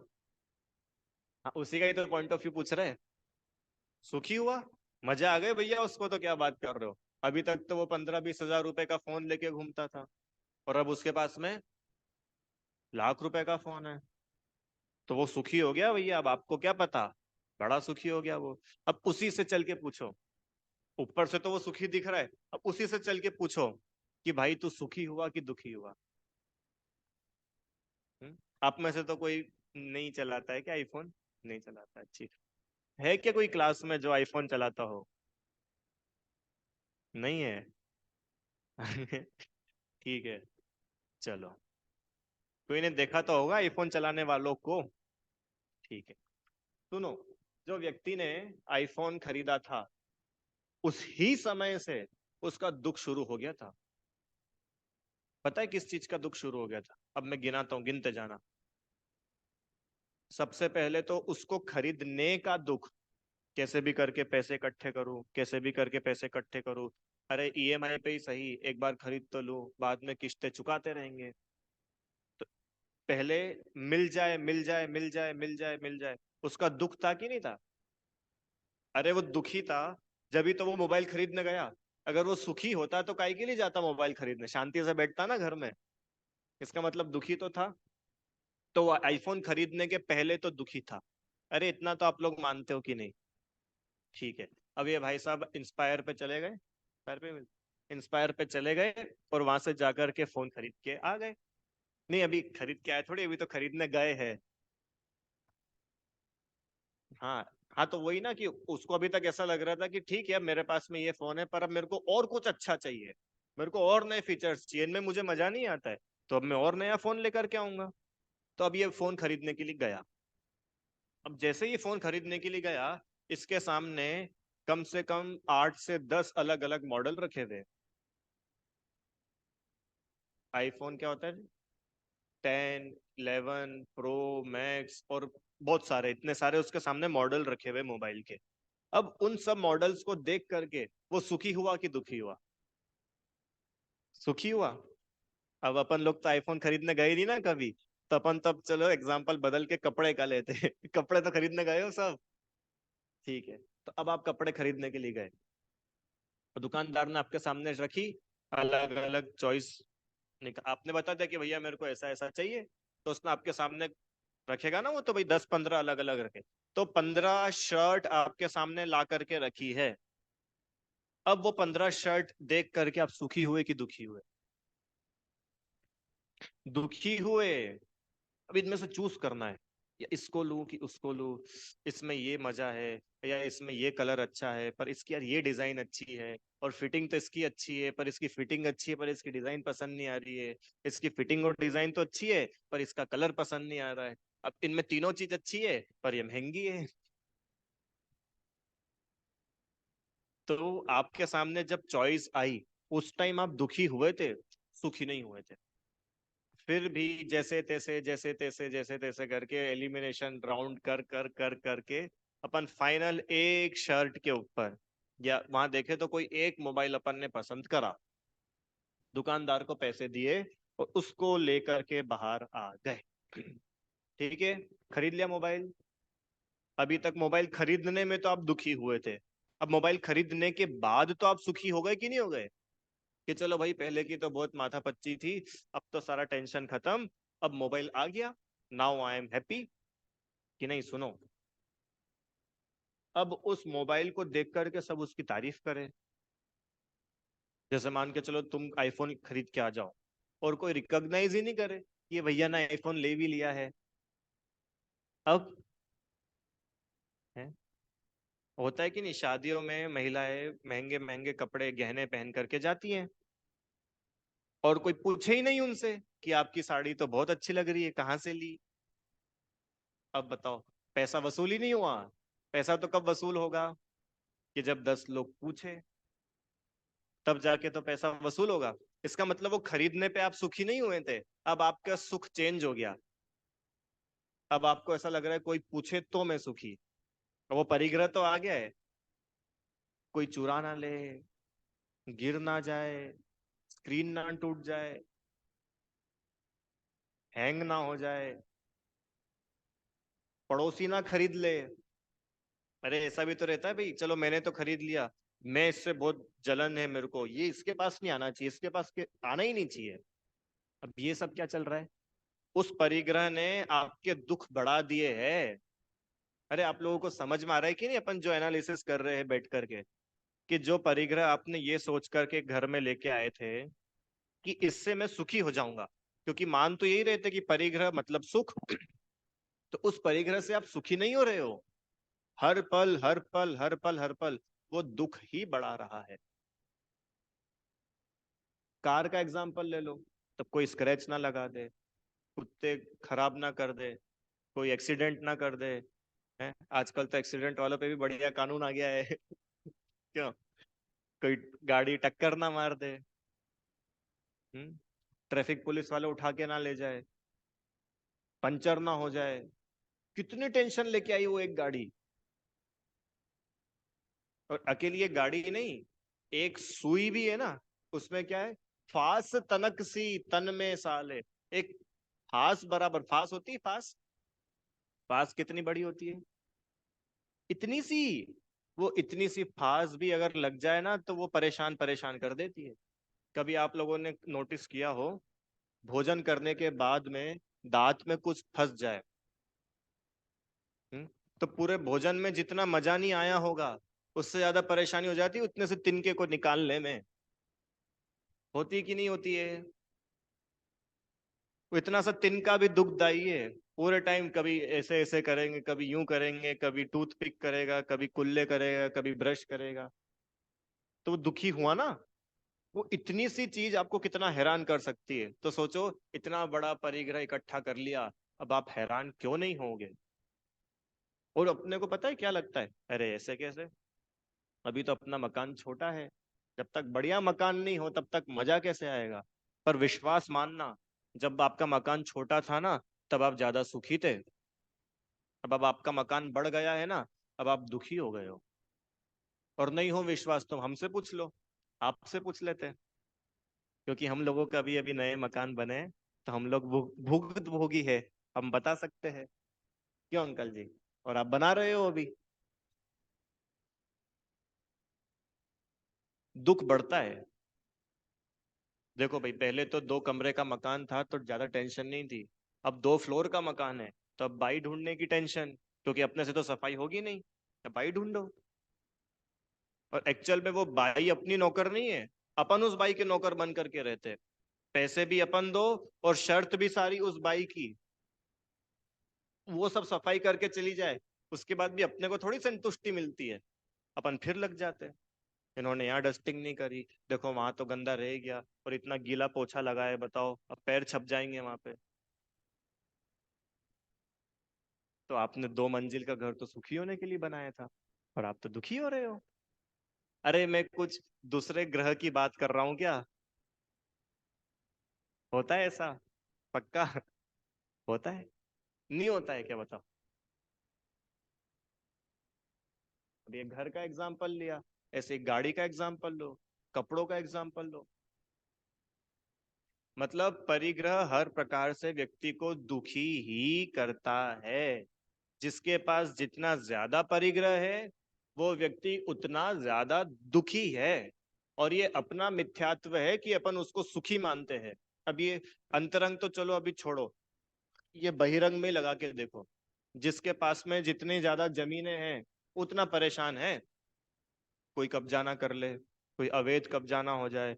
हाँ, उसी का ही तो पॉइंट ऑफ व्यू पूछ रहे हैं। सुखी हुआ, मजा आ गए भैया उसको, तो क्या बात कर रहे हो? अभी तक तो वो 15-20 हजार रुपए का फोन लेके घूमता था, और अब उसके पास में लाख रुपए का फोन है। तो वो सुखी हो गया भैया, अब आपको क्या पता, बड़ा सुखी हो गया वो। अब उसी से चल के पूछो, ऊपर से तो वो सुखी दिख रहा है, अब उसी से चल के पूछो कि भाई तू सुखी हुआ कि दुखी हुआ? आप में से तो कोई नहीं चलाता है क्या आईफोन? नहीं चलाता, अच्छी। है क्या कोई क्लास में जो आईफोन चलाता हो? नहीं है? ठीक है, चलो। कोई ने देखा तो होगा आईफोन चलाने वालों को। ठीक है, सुनो, जो व्यक्ति ने आईफोन खरीदा था, उस ही समय से उसका दुख शुरू हो गया था। पता है किस चीज का दुख शुरू हो गया था? अब मैं गिनाता हूं, गिनते जाना। सबसे पहले तो उसको खरीदने का दुख, कैसे भी करके पैसे इकट्ठे करूं, कैसे भी करके पैसे इकट्ठे करूं। अरे EMI पे ही सही, एक बार खरीद तो लूं, बाद में किस्तें चुकाते रहेंगे। तो पहले मिल जाए, मिल जाए, मिल जाए, मिल जाए, मिल जाए, उसका दुख था कि नहीं था? अरे वो दुखी था, जब तो वो मोबाइल खरीदने गया। अगर वो सुखी होता तो काहे के लिए जाता मोबाइल खरीदने, शांति से बैठता ना घर में। इसका मतलब दुखी तो था। तो वो आईफोन खरीदने के पहले तो दुखी था। अरे इतना तो आप लोग मानते हो कि नहीं? ठीक है। अब ये भाई साहब इंस्पायर पे चले गए, इंस्पायर पे चले गए और वहां से जाकर के फोन खरीद के आ गए। नहीं अभी खरीद के आए थोड़ी, अभी तो खरीदने गए हैं। हाँ। हाँ तो वही ना कि उसको अभी तक ऐसा लग रहा था कि ठीक है अब मेरे पास में ये फोन है, पर अब मेरे को और कुछ अच्छा चाहिए, मेरे को और नए फीचर्स चाहिए, इनमें मुझे मजा नहीं आता है, तो अब मैं और नया फोन लेकर के आऊंगा। तो अब ये फोन खरीदने के लिए गया। अब जैसे ही फोन खरीदने के लिए गया, इसके सामने कम से कम 8 से 10 अलग अलग मॉडल रखे थे। आईफोन क्या होता है, 10, 11 प्रो मैक्स और बहुत सारे, इतने सारे उसके सामने मॉडल रखे हुए मोबाइल के। अब उन सब मॉडल्स को देख करके वो सुखी हुआ कि दुखी हुआ? सुखी हुआ। अब अपन लोग तो आईफोन खरीदने गए नहीं ना कभी, तो अपन तब चलो एग्जाम्पल बदल के कपड़े का लेते हैं कपड़े तो खरीदने गए हो सब। ठीक है। तो अब आप कपड़े खरीदने के लिए गए, तो दुकानदार ने आपके सामने रखी अलग अलग चॉइस, आपने बता दिया कि भैया मेरे को ऐसा ऐसा चाहिए, तो उसने आपके सामने रखेगा ना, वो तो भाई 10-15 अलग अलग रखे, तो 15 शर्ट आपके सामने ला करके रखी है। अब वो 15 शर्ट देख करके आप सुखी हुए कि दुखी हुए? दुखी हुए। अब इनमें से चूज करना है, या इसको लूं कि उसको लूं, इसमें ये मजा है या इसमें ये कलर अच्छा है पर इसकी यार ये डिजाइन अच्छी है, और फिटिंग तो इसकी अच्छी है पर इसकी फिटिंग अच्छी है पर इसकी डिजाइन पसंद नहीं आ रही है, इसकी फिटिंग और डिजाइन तो अच्छी है पर इसका कलर पसंद नहीं आ रहा है। अब इनमें तीनों चीज अच्छी है पर ये महंगी है। तो आपके सामने जब चॉइस आई, उस टाइम आप दुखी हुए थे, सुखी नहीं हुए थे। फिर भी जैसे तैसे करके एलिमिनेशन राउंड कर करके अपन फाइनल एक शर्ट के ऊपर, या वहां देखे तो कोई एक मोबाइल अपन ने पसंद करा, दुकानदार को पैसे दिए और उसको लेकर के बाहर आ गए। ठीक है, खरीद लिया मोबाइल। अभी तक मोबाइल खरीदने में तो आप दुखी हुए थे, अब मोबाइल खरीदने के बाद तो आप सुखी हो गए कि नहीं हो गए? कि चलो भाई पहले की तो बहुत माथापच्ची थी, अब तो सारा टेंशन खत्म, अब मोबाइल आ गया, नाउ आई एम हैप्पी। कि नहीं? सुनो, अब उस मोबाइल को देख करके सब उसकी तारीफ करें। जैसे मान के चलो तुम आईफोन खरीद के आ जाओ और कोई रिकॉग्नाइज ही नहीं करे ये भैया ना आईफोन ले भी लिया है। अब है, होता है कि नहीं, शादियों में महिलाएं महंगे महंगे कपड़े गहने पहन करके जाती हैं, और कोई पूछे ही नहीं उनसे कि आपकी साड़ी तो बहुत अच्छी लग रही है, कहाँ से ली? अब बताओ, पैसा वसूल ही नहीं हुआ। पैसा तो कब वसूल होगा? कि जब 10 लोग पूछे, तब जाके तो पैसा वसूल होगा। इसका मतलब वो खरीदने पे आप सुखी नहीं हुए थे, अब आपका सुख चेंज हो गया। अब आपको ऐसा लग रहा है कोई पूछे तो मैं सुखी। अब वो परिग्रह तो आ गया है, कोई चुरा ना ले, गिर ना जाए, स्क्रीन ना टूट जाए, हैंग ना हो जाए, पड़ोसी ना खरीद ले। अरे ऐसा भी तो रहता है भाई, चलो मैंने तो खरीद लिया, मैं इससे बहुत जलन है मेरे को, ये इसके पास नहीं आना चाहिए, इसके पास के आना ही नहीं चाहिए। अब ये सब क्या चल रहा है? उस परिग्रह ने आपके दुख बढ़ा दिए हैं। अरे आप लोगों को समझ में आ रहा है कि नहीं, अपन जो एनालिसिस कर रहे हैं बैठ करके, कि जो परिग्रह आपने ये सोच करके घर में लेके आए थे कि इससे मैं सुखी हो जाऊंगा, क्योंकि मान तो यही रहे थे कि परिग्रह मतलब सुख, तो उस परिग्रह से आप सुखी नहीं हो रहे हो। हर पल हर पल हर पल हर पल वो दुख ही बढ़ा रहा है। कार का एग्जाम्पल ले लो, तब कोई स्क्रैच ना लगा दे, कुत्ते खराब ना कर दे, कोई एक्सीडेंट ना कर दे। है, आजकल तो एक्सीडेंट वालों पे भी बढ़िया कानून आ गया है क्यों? कोई गाड़ी टक्कर ना मार दे, ट्रैफिक पुलिस वाले उठा के ना ले जाए, पंचर ना हो जाए। कितनी टेंशन लेके आई वो एक गाड़ी। और अकेली एक गाड़ी ही नहीं, एक सुई भी है ना, उसमें क्या है, फास तनक सी तन में साले, एक फास बराबर, फास होती है फास, फास कितनी बड़ी होती है? इतनी सी। वो इतनी सी फास भी अगर लग जाए ना तो वो परेशान परेशान कर देती है। कभी आप लोगों ने नोटिस किया हो, भोजन करने के बाद में दांत में कुछ फंस जाए, तो पूरे भोजन में जितना मजा नहीं आया होगा, उससे ज्यादा परेशानी हो जाती है उतने से तिनके को निकालने में। होती कि नहीं होती है? वो इतना सा तिनका भी दुखदाई है। पूरे टाइम कभी ऐसे ऐसे करेंगे, कभी यूं करेंगे, कभी टूथ पिक करेगा, कभी कुल्ले करेगा, कभी ब्रश करेगा, तो वो दुखी हुआ ना। वो इतनी सी चीज आपको कितना हैरान कर सकती है, तो सोचो इतना बड़ा परिग्रह इकट्ठा कर लिया, अब आप हैरान क्यों नहीं होंगे? और अपने को पता है क्या लगता है, अरे ऐसे कैसे, अभी तो अपना मकान छोटा है, जब तक बढ़िया मकान नहीं हो तब तक मजा कैसे आएगा? पर विश्वास मानना, जब आपका मकान छोटा था ना, तब आप ज्यादा सुखी थे। अब आपका मकान बढ़ गया है ना, अब आप दुखी हो गए हो। और नहीं हो विश्वास तो हमसे पूछ लो, आपसे पूछ लेते हैं, क्योंकि हम लोगों का भी अभी नए मकान बने हैं, तो हम लोग भुगत भोगी है, हम बता सकते हैं। क्यों अंकल जी? और आप बना रहे हो अभी। दुख बढ़ता है। देखो भाई, पहले तो 2 कमरे का मकान था तो ज्यादा टेंशन नहीं थी। अब 2 फ्लोर का मकान है, तो अब बाई ढूंढने की टेंशन, क्योंकि अपने से तो सफाई होगी नहीं, अब बाई ढूंढो। और एक्चुअल में वो बाई अपनी नौकर नहीं है, अपन उस बाई के नौकर बन करके रहते हैं। पैसे भी अपन दो, और शर्त भी सारी उस बाई की। वो सब सफाई करके चली जाए, उसके बाद भी अपने को थोड़ी संतुष्टि मिलती है, अपन फिर लग जाते हैं। इन्होंने यहाँ डस्टिंग नहीं करी, देखो वहां तो गंदा रह गया, और इतना गीला पोछा लगा है, बताओ अब पैर छप जाएंगे वहां पे। तो आपने 2 मंजिल का घर तो सुखी होने के लिए बनाया था, और आप तो दुखी हो रहे हो। अरे मैं कुछ दूसरे ग्रह की बात कर रहा हूँ क्या? होता है ऐसा? पक्का? होता है? नहीं होता है क्या, बताओ? अब ये घर का एग्जाम्पल लिया, ऐसे एक गाड़ी का एग्जाम्पल लो, कपड़ों का एग्जाम्पल लो। मतलब परिग्रह हर प्रकार से व्यक्ति को दुखी ही करता है। जिसके पास जितना ज्यादा परिग्रह है, वो व्यक्ति उतना ज्यादा दुखी है। और ये अपना मिथ्यात्व है कि अपन उसको सुखी मानते हैं। अब ये अंतरंग तो चलो अभी छोड़ो, ये बहिरंग में लगा के देखो। जिसके पास में जितनी ज्यादा जमीनें हैं, उतना परेशान है। कोई कब्जा ना कर ले, कोई अवैध कब्जा ना हो जाए,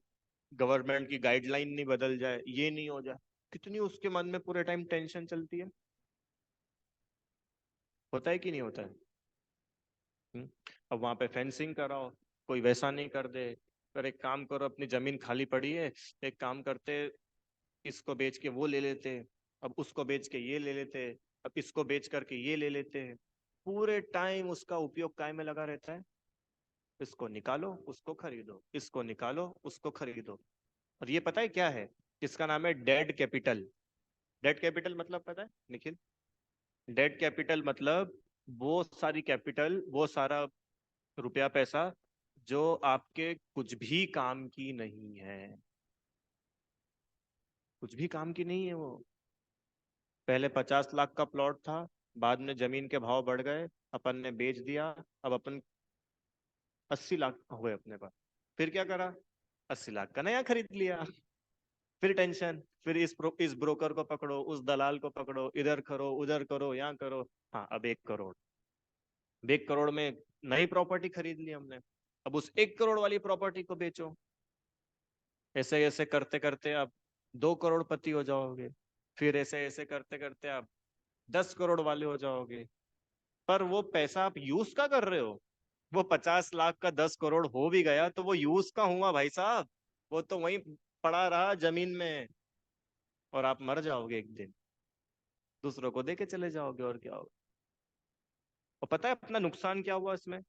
गवर्नमेंट की गाइडलाइन नहीं बदल जाए, ये नहीं हो जाए, कितनी उसके मन में पूरे टाइम टेंशन चलती है। होता है कि नहीं होता है? हम्म? अब वहां पे फेंसिंग कराओ, कोई वैसा नहीं कर दे। पर एक काम करो, अपनी जमीन खाली पड़ी है, एक काम करते, इसको बेच के वो ले लेते, अब उसको बेच के ये ले लेते, अब इसको बेच करके ये ले लेते हैं। पूरे टाइम उसका उपयोग काय में लगा रहता है, इसको निकालो उसको खरीदो, इसको निकालो उसको खरीदो। और ये पता है क्या है? इसका नाम है डेड कैपिटल। डेड कैपिटल मतलब पता है निखिल? डेड कैपिटल मतलब वो सारी कैपिटल, वो सारा रुपया पैसा जो आपके कुछ भी काम की नहीं है। कुछ भी काम की नहीं है वो। पहले 50 लाख का प्लॉट था, बाद में जमीन के भाव बढ़ गए, अपन ने बेच दिया, अब अपन 80 लाख हुए अपने पास। फिर क्या करा? 80 लाख का नया खरीद लिया। फिर टेंशन, फिर इस ब्रोकर को पकड़ो, उस दलाल को पकड़ो, इधर करो उधर करो यहाँ करो। हाँ, अब 1 करोड़। 1 करोड़ में नई प्रॉपर्टी खरीद ली हमने, अब उस 1 करोड़ वाली प्रॉपर्टी को बेचो। ऐसे ऐसे करते करते आप 2 करोड़पति हो जाओगे। फिर ऐसे ऐसे करते करते आप 10 करोड़ वाले हो जाओगे। पर वो पैसा आप यूज का कर रहे हो। वो 50 लाख का 10 करोड़ हो भी गया तो वो यूज का हुआ भाई साहब। वो तो वहीं पड़ा रहा जमीन में। और आप मर जाओगे एक दिन, दूसरों को देके चले जाओगे, और क्या होगा? और पता है अपना नुकसान क्या हुआ इसमें?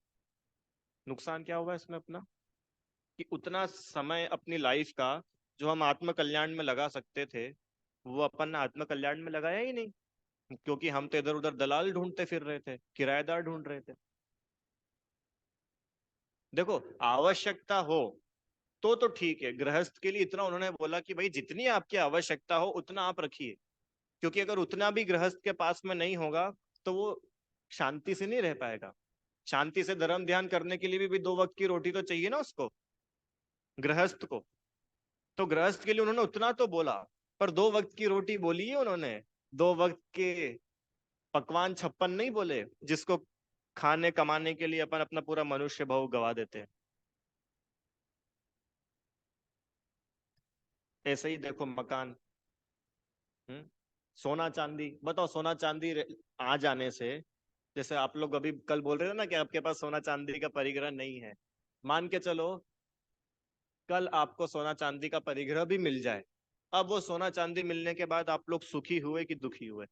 नुकसान क्या हुआ इसमें अपना? कि उतना समय अपनी लाइफ का जो हम आत्म कल्याण में लगा सकते थे, वो अपन ने आत्म कल्याण में लगाया ही नहीं। क्योंकि हम तो इधर उधर दलाल ढूंढते फिर रहे थे, किराएदार ढूंढ रहे थे। देखो, आवश्यकता हो तो ठीक है, गृहस्थ के लिए इतना उन्होंने बोला कि भाई जितनी आपकी आवश्यकता हो उतना आप रखिए। क्योंकि अगर उतना भी गृहस्थ के पास में नहीं होगा, तो वो शांति से नहीं रह पाएगा। शांति से धर्म ध्यान करने के लिए भी 2 वक्त की रोटी तो चाहिए ना उसको, गृहस्थ को। तो गृहस्थ के लिए उन्होंने उतना तो बोला, पर 2 वक्त की रोटी बोली है उन्होंने। दो वक्त के पकवान 56 नहीं बोले, जिसको खाने कमाने के लिए अपन अपना पूरा मनुष्य भाव गवा देते हैं। ऐसे ही देखो मकान। हम्म सोना चांदी बताओ, सोना चांदी आ जाने से, जैसे आप लोग अभी कल बोल रहे थे ना कि आपके पास सोना चांदी का परिग्रह नहीं है, मान के चलो कल आपको सोना चांदी का परिग्रह भी मिल जाए। अब वो सोना चांदी मिलने के बाद आप लोग सुखी हुए कि दुखी हुए?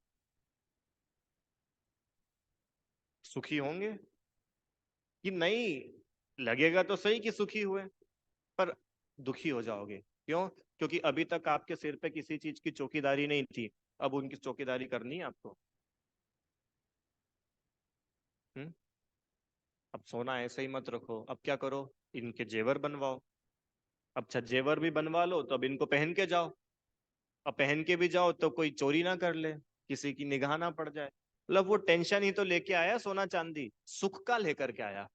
सुखी होंगे कि नहीं? लगेगा तो सही कि सुखी हुए, पर दुखी हो जाओगे। क्यों? क्योंकि अभी तक आपके सिर पे किसी चीज की चौकीदारी नहीं थी, अब उनकी चौकीदारी करनी है आपको। हम्म अब सोना ऐसे ही मत रखो, अब क्या करो, इनके जेवर बनवाओ। अब अच्छा जेवर भी बनवा लो तो अब इनको पहन के जाओ। अब पहन के भी जाओ तो कोई चोरी ना कर ले, किसी की निगाह ना पड़ जाए। मतलब वो टेंशन ही तो लेके आया सोना चांदी, सुख का लेकर के आया।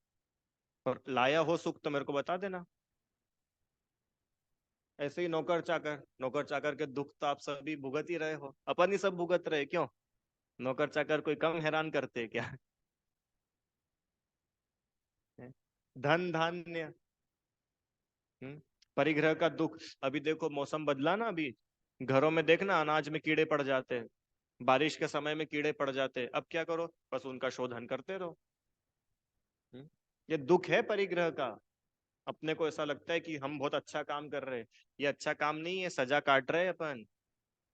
और लाया हो सुख तो मेरे को बता देना। ऐसे ही नौकर चाकर के दुख तो आप सभी भुगत ही रहे हो, अपन ही सब भुगत रहे, क्यों? नौकर चाकर कोई कम हैरान करते क्या? धन धान्य। परिग्रह का दुख। अभी देखो मौसम बदला ना, अभी घरों में देखना अनाज में कीड़े पड़ जाते हैं, बारिश के समय में कीड़े पड़ जाते हैं, अब क्या करो, बस उनका शोधन करते रहो। हम्म? ये दुख है परिग्रह का। अपने को ऐसा लगता है कि हम बहुत अच्छा काम कर रहे हैं, ये अच्छा काम नहीं है, सजा काट रहे हैं अपन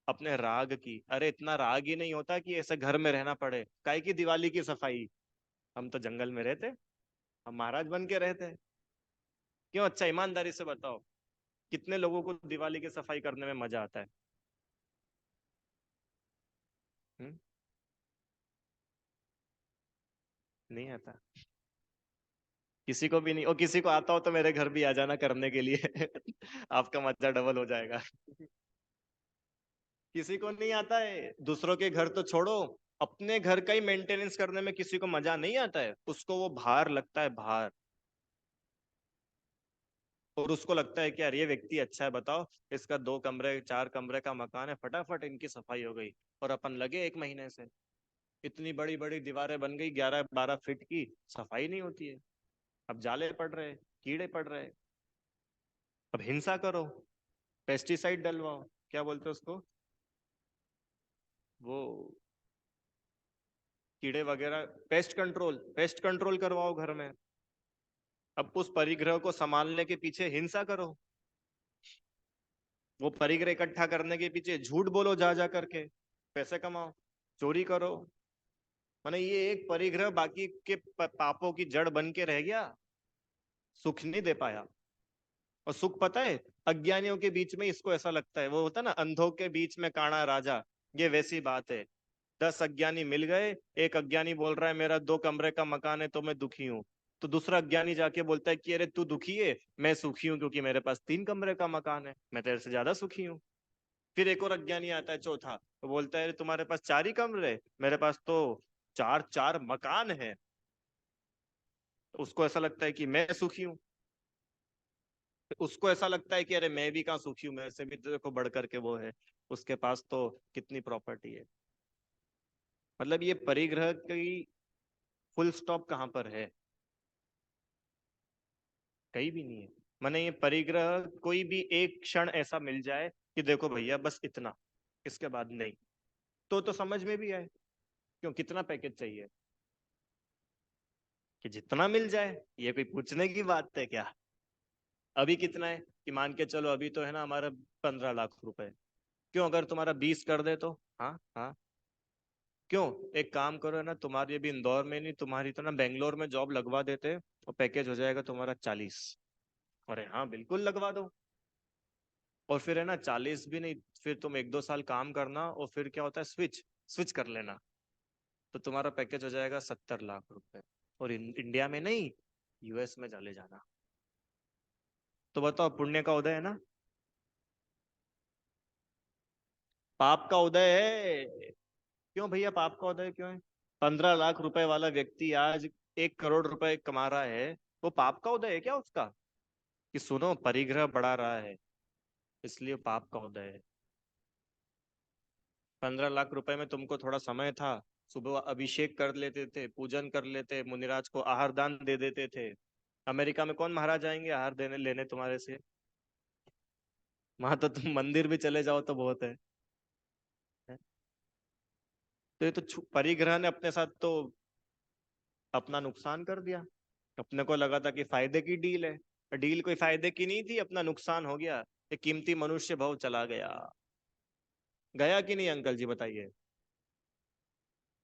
अपने राग की। अरे इतना राग ही नहीं होता कि ऐसे घर में रहना पड़े, काहे की दिवाली की सफाई, हम तो जंगल में रहते, हम महाराज बन के रहते। क्यों? अच्छा ईमानदारी से बताओ, कितने लोगों को दिवाली की सफाई करने में मजा आता है? हम्म? नहीं आता। किसी को भी नहीं, और किसी को आता हो तो मेरे घर भी आ जाना करने के लिए। आपका मजा डबल हो जाएगा। किसी को नहीं आता है, दूसरों के घर तो छोड़ो, अपने घर का ही मेंटेनेंस करने में किसी को मजा नहीं आता है, उसको वो भार लगता है, भार। और उसको लगता है कि यार ये व्यक्ति अच्छा है, बताओ इसका 2 कमरे 4 कमरे का मकान है, फटाफट इनकी सफाई हो गई। और अपन लगे 1 महीने से, इतनी बड़ी बड़ी दीवारें बन गई 11-12 फीट की, सफाई नहीं होती है। अब जाले पड़ रहे, कीड़े पड़ रहे, अब हिंसा करो, पेस्टिसाइड डलवाओ, क्या बोलते हैं उसको, वो कीड़े वगैरह, पेस्ट कंट्रोल करवाओ घर में। अब उस परिग्रह को संभालने के पीछे हिंसा करो, वो परिग्रह इकट्ठा करने के पीछे झूठ बोलो, जा जा करके पैसे कमाओ, चोरी करो। माने ये एक परिग्रह बाकी के पापों की जड़ बन के रह गया, सुख नहीं दे पाया। और सुख पता है, अज्ञानियों के बीच में इसको ऐसा लगता है, वो होता है ना अंधों के बीच में काना राजा, ये वैसी बात है। 10 अज्ञानी मिल गए, एक अज्ञानी बोल रहा है मेरा 2 कमरे का मकान है तो मैं दुखी हूँ, तो दूसरा अज्ञानी जाके बोलता है कि अरे तू दुखी है, मैं सुखी हूँ क्योंकि मेरे पास 3 कमरे का मकान है, मैं तेरे से ज्यादा सुखी हूँ। फिर एक और अज्ञानी आता है चौथा, तो बोलता है अरे तुम्हारे पास 4 ही कमरे, मेरे पास तो 4-4 मकान है। उसको ऐसा लगता है कि मैं सुखी हूँ, उसको ऐसा लगता है कि अरे मैं भी कहाँ सुखी हूँ, मेरे से भी तो देखो बढ़ करके वो है, उसके पास तो कितनी प्रॉपर्टी है। मतलब ये परिग्रह की फुल स्टॉप कहाँ पर है? कहीं भी नहीं है। माने ये परिग्रह कोई भी एक क्षण ऐसा मिल जाए कि देखो भैया बस इतना, इसके बाद नहीं, तो समझ में भी आए। क्यों? कितना पैकेज चाहिए? कि जितना मिल जाए, ये कोई पूछने की बात है क्या? अभी कितना है कि मान के चलो, अभी तो है ना हमारा 15 लाख रुपए, क्यों अगर तुम्हारा 20 कर दे तो? हाँ हाँ, क्यों? एक काम करो है ना, तुम्हारी अभी इंदौर में नहीं, तुम्हारी तो ना बेंगलोर में जॉब लगवा देते, और पैकेज हो जाएगा तुम्हारा 40। अरे हाँ बिल्कुल लगवा दो। और फिर है ना 40 भी नहीं, फिर तुम 1-2 साल काम करना, और फिर क्या होता है, स्विच स्विच कर लेना, तो तुम्हारा पैकेज हो जाएगा 70 लाख रुपए। और इंडिया में नहीं, यूएस में चले जाना। तो बताओ, पुण्य का उदय है ना? पाप का उदय है। क्यों भैया पाप का उदय क्यों है? 15 लाख रुपए वाला व्यक्ति आज 1 करोड़ रुपए कमा रहा है, वो पाप का उदय है क्या उसका? कि सुनो परिग्रह बढ़ा रहा है, इसलिए पाप का उदय है। 15 लाख रुपए में तुमको थोड़ा समय था, सुबह अभिषेक कर लेते थे, पूजन कर लेते, मुनिराज को आहार दान दे देते थे। अमेरिका में कौन महाराज आएंगे आहार देने लेने तुम्हारे से? वहां तो तुम मंदिर भी चले जाओ तो बहुत है। तो ये तो परिग्रह ने अपने साथ तो अपना नुकसान कर दिया। अपने को लगा था कि फायदे की डील है, डील कोई फायदे की नहीं थी, अपना नुकसान हो गया। एक कीमती मनुष्य भाव चला गया। गया कि नहीं अंकल जी बताइए?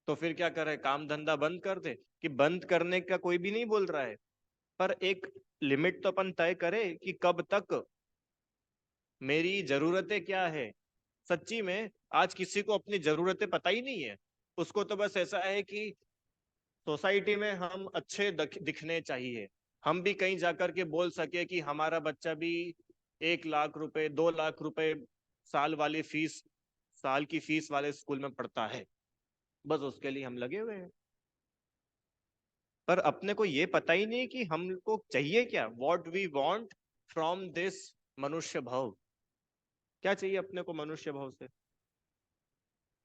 तो फिर क्या करे, काम धंधा बंद कर दे? कि बंद करने का कोई भी नहीं बोल रहा है, पर एक लिमिट तो अपन तय करे कि कब तक, मेरी जरूरतें क्या है। सच्ची में आज किसी को अपनी जरूरतें पता ही नहीं है। उसको तो बस ऐसा है कि सोसाइटी में हम अच्छे दिखने चाहिए, हम भी कहीं जाकर के बोल सके कि हमारा बच्चा भी 1 लाख रुपए 2 लाख रुपए साल वाली फीस, साल की फीस वाले स्कूल में पढ़ता है। बस उसके लिए हम लगे हुए हैं। पर अपने को ये पता ही नहीं कि हमको चाहिए क्या, what we want from this मनुष्य भाव। क्या चाहिए अपने को मनुष्य भाव से?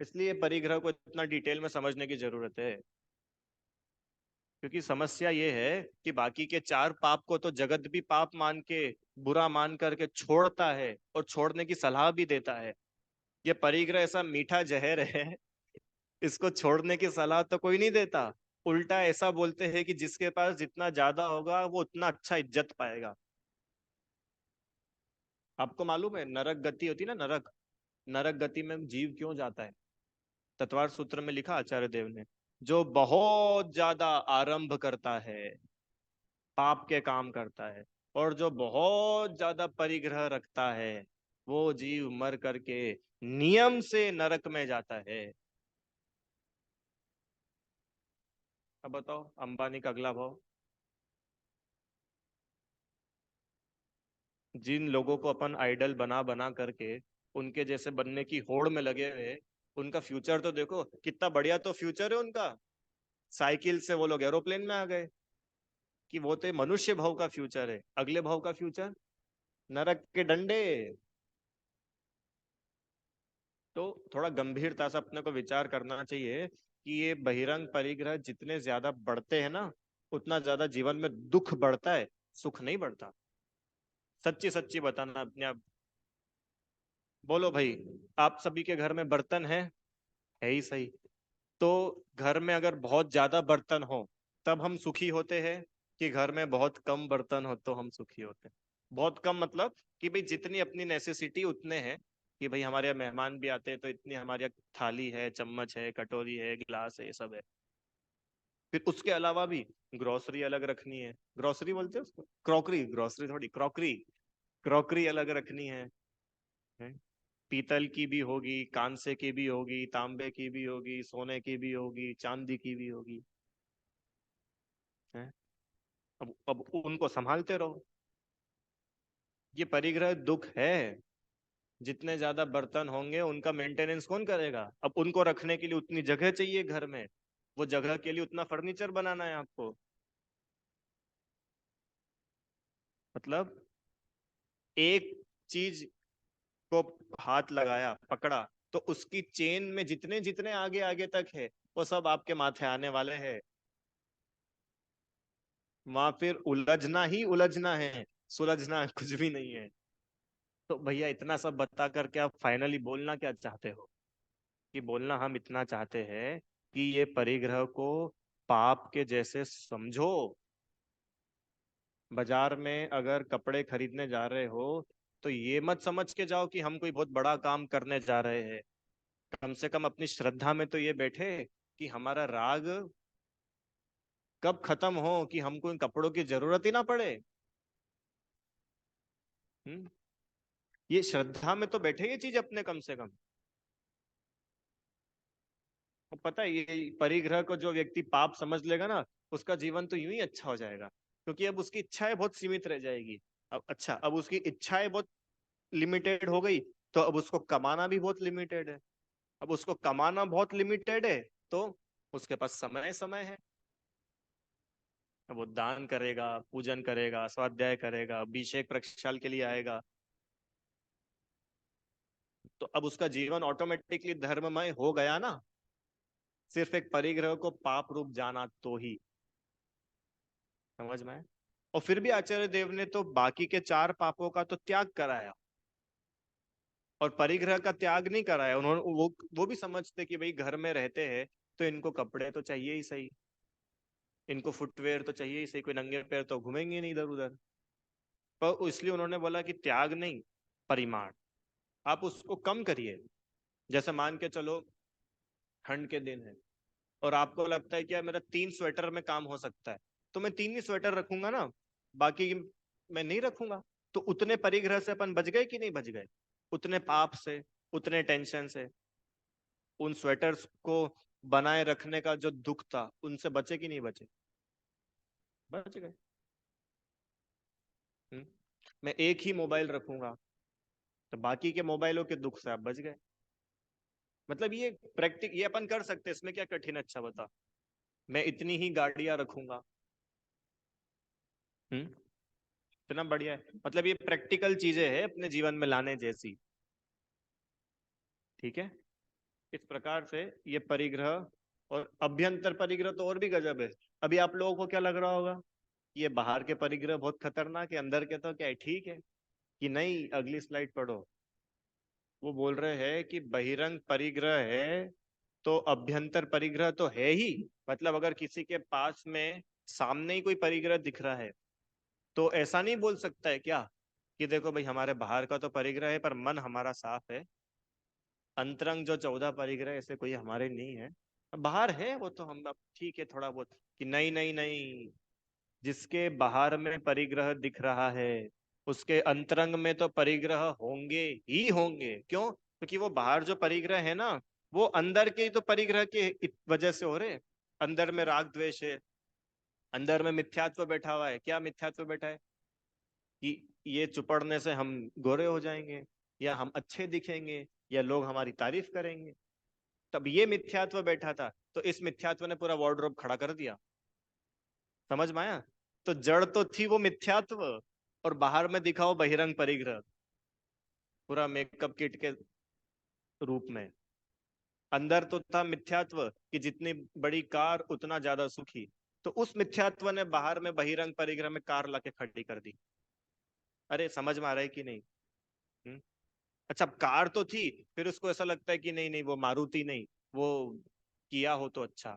इसलिए परिग्रह को इतना डिटेल में समझने की जरूरत है। क्योंकि समस्या ये है कि बाकी के 4 पाप को तो जगत भी पाप मान के, बुरा मान करके छोड़ता है और छोड़ने की सलाह भी देता है। ये परिग्रह ऐसा मीठा जहर है, इसको छोड़ने की सलाह तो कोई नहीं देता। उल्टा ऐसा बोलते हैं कि जिसके पास जितना ज्यादा होगा वो उतना अच्छा इज्जत पाएगा। आपको मालूम है नरक गति होती ना, नरक, नरक गति में जीव क्यों जाता है? तत्वार सूत्र में लिखा आचार्य देव ने, जो बहुत ज्यादा आरंभ करता है, पाप के काम करता है, और जो बहुत ज्यादा परिग्रह रखता है, वो जीव मर करके नियम से नरक में जाता है। अब बताओ अंबानी का अगला भाव। जिन लोगों को अपन आइडल बना बना करके उनके जैसे बनने की होड़ में लगे हुए, उनका फ्यूचर तो देखो कितना बढ़िया तो फ्यूचर है उनका। साइकिल से वो लोग एरोप्लेन में आ गए। कि वो तो मनुष्य भाव का फ्यूचर है, अगले भाव का फ्यूचर नरक के डंडे। तो थोड़ा गंभीरता से अपने को विचार करना चाहिए कि ये बहिरंग परिग्रह जितने ज्यादा बढ़ते हैं ना, उतना ज्यादा जीवन में दुख बढ़ता है, सुख नहीं बढ़ता। सच्ची सच्ची बताना अपने आप। बोलो भाई, आप सभी के घर में बर्तन है ही सही। तो घर में अगर बहुत ज्यादा बर्तन हो तब हम सुखी होते हैं, कि घर में बहुत कम बर्तन हो तो हम सुखी होते हैं? बहुत कम मतलब कि भाई जितनी अपनी नेसेसिटी उतने हैं, कि भाई हमारे यहाँ मेहमान भी आते हैं तो इतनी हमारे यहाँ थाली है, चम्मच है, कटोरी है, गिलास है, ये सब है। फिर उसके अलावा भी ग्रोसरी अलग रखनी है। ग्रोसरी बोलते हैं उसको, क्रॉकरी, ग्रोसरी थोड़ी, क्रॉकरी। क्रॉकरी अलग रखनी है? पीतल की भी होगी, कांसे की भी होगी, तांबे की भी होगी, सोने की भी होगी, चांदी की भी होगी। है? अब उनको संभालते रहो। ये परिग्रह दुख है। जितने ज्यादा बर्तन होंगे उनका मेंटेनेंस कौन करेगा? अब उनको रखने के लिए उतनी जगह चाहिए घर में, वो जगह के लिए उतना फर्नीचर बनाना है आपको। मतलब एक चीज को हाथ लगाया, पकड़ा, तो उसकी चेन में जितने जितने आगे आगे तक है, वो सब आपके माथे आने वाले हैं। वहां फिर उलझना ही उलझना है, सुलझना कुछ भी नहीं है। तो भैया इतना सब बता करके आप फाइनली बोलना क्या चाहते हो? कि बोलना हम इतना चाहते हैं कि ये परिग्रह को पाप के जैसे समझो। बाजार में अगर कपड़े खरीदने जा रहे हो तो ये मत समझ के जाओ कि हम कोई बहुत बड़ा काम करने जा रहे हैं। कम से कम अपनी श्रद्धा में तो ये बैठे कि हमारा राग कब खत्म हो कि हमको इन कपड़ों की जरूरत ही ना पड़े। हम्म। ये श्रद्धा में तो बैठे ये चीज अपने, कम से कम। तो पता है ये परिग्रह को जो व्यक्ति पाप समझ लेगा ना, उसका जीवन तो यूं ही अच्छा हो जाएगा। क्योंकि अब उसकी इच्छाएं बहुत सीमित रह जाएगी। अब अच्छा, अब उसकी इच्छाएं बहुत लिमिटेड हो गई, तो अब उसको कमाना भी बहुत लिमिटेड है। अब उसको कमाना बहुत लिमिटेड है, तो उसके पास समय समय है। अब वो दान करेगा, पूजन करेगा, स्वाध्याय करेगा, अभिषेक प्रक्षाल के लिए आएगा। तो अब उसका जीवन ऑटोमेटिकली धर्ममय हो गया ना, सिर्फ एक परिग्रह को पाप रूप जाना तो ही। समझ में आया? और फिर भी आचार्य देव ने तो बाकी के 4 पापों का तो त्याग कराया, और परिग्रह का त्याग नहीं कराया। उन्होंने वो भी समझते कि भाई घर में रहते हैं तो इनको कपड़े तो चाहिए ही सही, इनको फुटवेयर तो चाहिए ही सही, कोई नंगे पैर तो घूमेंगे नहीं इधर उधर। पर इसलिए उन्होंने बोला कि त्याग नहीं, परिमाण, आप उसको कम करिए। जैसे मान के चलो ठंड के दिन है और आपको लगता है कि यार मेरा 3 स्वेटर में काम हो सकता है, तो मैं 3 ही स्वेटर रखूंगा ना, बाकी मैं नहीं रखूंगा। तो उतने परिग्रह से अपन बच गए कि नहीं बच गए? उतने पाप से, उतने टेंशन से, उन स्वेटर्स को बनाए रखने का जो दुख था, उनसे बचे कि नहीं बचे? बच गए। हम्म? मैं एक ही मोबाइल रखूंगा तो बाकी के मोबाइलों के दुख से आप बच गए। मतलब ये अपन कर सकते हैं, इसमें क्या कठिन? अच्छा बता, मैं इतनी ही गाड़ियां रखूंगा। इतना बढ़िया है, मतलब ये प्रैक्टिकल चीजें हैं अपने जीवन में लाने जैसी। ठीक है, इस प्रकार से ये परिग्रह, और अभ्यंतर परिग्रह तो और भी गजब है। अभी आप लोगों को क्या लग रहा होगा, ये बाहर के परिग्रह बहुत खतरनाक है, अंदर के तो क्या है, ठीक है कि नहीं? अगली स्लाइड पढ़ो। वो बोल रहे हैं कि बहिरंग परिग्रह है तो अभ्यंतर परिग्रह तो है ही। मतलब अगर किसी के पास में सामने ही कोई परिग्रह दिख रहा है तो ऐसा नहीं बोल सकता है क्या कि देखो भाई हमारे बाहर का तो परिग्रह है पर मन हमारा साफ है, अंतरंग जो 14 परिग्रह ऐसे कोई हमारे नहीं है, बाहर है वो तो हम अब ठीक है थोड़ा बहुत। कि नहीं नहीं नहीं, जिसके बाहर में परिग्रह दिख रहा है उसके अंतरंग में तो परिग्रह होंगे ही होंगे। क्यों? क्योंकि वो बाहर जो परिग्रह है ना, वो अंदर के ही तो परिग्रह के वजह से हो रहे। अंदर में राग द्वेष है, अंदर में मिथ्यात्व बैठा हुआ है। क्या मिथ्यात्व बैठा है? कि ये चुपड़ने से हम गोरे हो जाएंगे, या हम अच्छे दिखेंगे, या लोग हमारी तारीफ करेंगे। तब ये मिथ्यात्व बैठा था, तो इस मिथ्यात्व ने पूरा वार्डरोब खड़ा कर दिया। समझ में आया? तो जड़ तो थी वो मिथ्यात्व, और बाहर में दिखाओ बहिरंग परिग्रह पूरा मेकअप किट के रूप में। अंदर तो था मिथ्यात्व कि जितनी बड़ी कार उतना ज्यादा सुखी, तो उस मिथ्यात्व ने बाहर में बहिरंग परिग्रह में कार लाके खड़ी कर दी। अरे समझ में आ रहा है कि नहीं? हम्म? अच्छा, कार तो थी, फिर उसको ऐसा लगता है कि नहीं नहीं वो मारुति नहीं, वो किया हो तो अच्छा।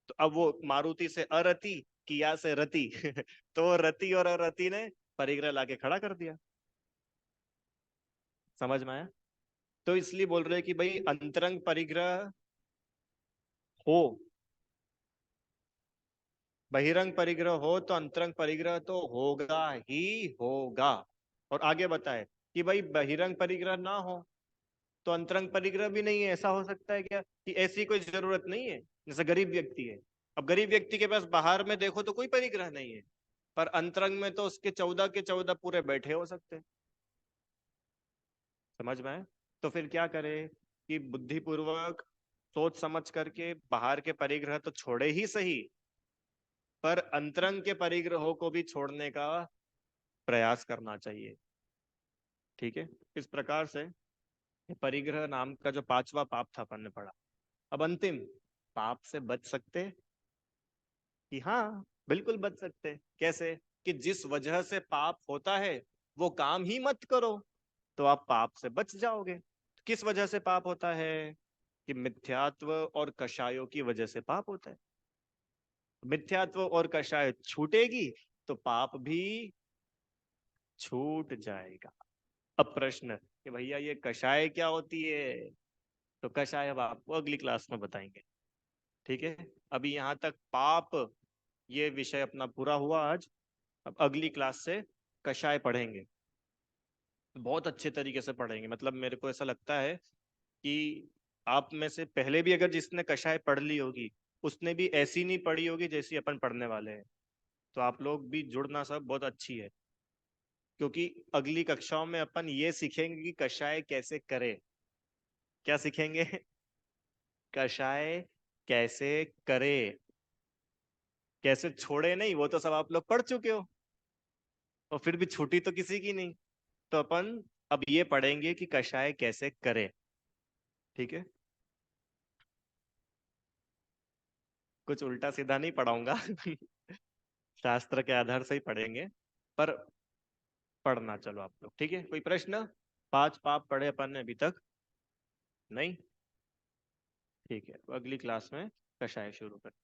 तो अब वो मारुति से अरति, किया से रति तो रति और अरति ने परिग्रह लाके खड़ा कर दिया। समझ में आया? तो इसलिए बोल रहे हैं कि भाई अंतरंग परिग्रह हो, बहिरंग परिग्रह हो तो अंतरंग परिग्रह तो होगा ही होगा। और आगे बताए कि भाई बहिरंग परिग्रह ना हो तो अंतरंग परिग्रह भी नहीं है। ऐसा हो सकता है क्या? कि ऐसी कोई जरूरत नहीं है। जैसे गरीब व्यक्ति है, अब गरीब व्यक्ति के पास बाहर में देखो तो कोई परिग्रह नहीं है, पर अंतरंग में तो उसके 14 के 14 पूरे बैठे हो सकते हैं। समझ में आए? तो फिर क्या करे कि बुद्धिपूर्वक सोच समझ करके बाहर के परिग्रह तो छोड़े ही सही, पर अंतरंग के परिग्रहों को भी छोड़ने का प्रयास करना चाहिए। ठीक है, इस प्रकार से परिग्रह नाम का जो 5वां पाप था अपन ने पढ़ा। अब अंतिम पाप से बच सकते, कि हाँ बिल्कुल बच सकते। कैसे? कि जिस वजह से पाप होता है वो काम ही मत करो तो आप पाप से बच जाओगे। किस वजह से पाप होता है? कि मिथ्यात्व और कषायों की वजह से पाप होता है। मिथ्यात्व और कषाय छूटेगी तो पाप भी छूट जाएगा। अब प्रश्न कि भैया ये कषाय क्या होती है? तो कषाय अब आपको अगली क्लास में बताएंगे। ठीक है, अभी यहाँ तक पाप ये विषय अपना पूरा हुआ आज। अब अगली क्लास से कषाय पढ़ेंगे, बहुत अच्छे तरीके से पढ़ेंगे। मतलब मेरे को ऐसा लगता है कि आप में से पहले भी अगर जिसने कषाय पढ़ ली होगी उसने भी ऐसी नहीं पढ़ी होगी जैसी अपन पढ़ने वाले हैं। तो आप लोग भी जुड़ना सब बहुत अच्छी है, क्योंकि अगली कक्षाओं में अपन ये सीखेंगे कि कषाय कैसे करें। क्या सीखेंगे? कषाय कैसे करें, कैसे छोड़े नहीं, वो तो सब आप लोग पढ़ चुके हो, और फिर भी छुट्टी तो किसी की नहीं। तो अपन अब ये पढ़ेंगे कि कषाय कैसे करें। ठीक है, कुछ उल्टा सीधा नहीं पढ़ाऊंगा। शास्त्र के आधार से ही पढ़ेंगे, पर पढ़ना चलो आप लोग। ठीक है, कोई प्रश्न? पांच पाप पढ़े अपन ने अभी तक? नहीं? ठीक है, तो अगली क्लास में कषाय शुरू करें।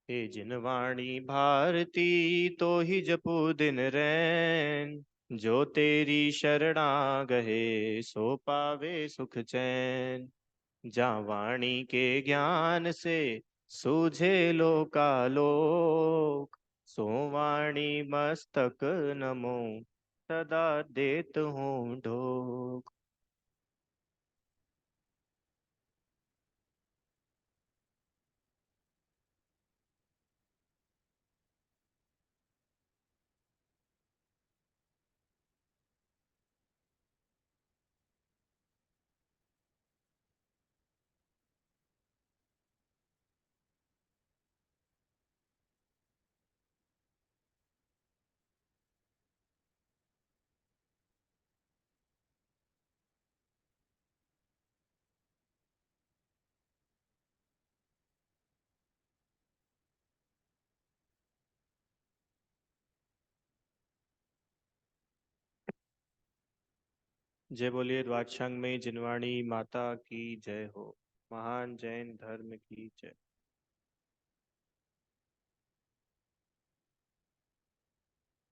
हे जिनवाणी भारती, तो ही जपू दिन रैन। जो तेरी शरणा गए, सो पावे सुख चैन। जा वाणी के ज्ञान से, सूझे लोकालोक। सो वाणी मस्तक नमो, सदा देत हूँ ढोक। जय बोलिए द्वादशांग में जिनवाणी माता की जय हो। महान जैन धर्म की जय।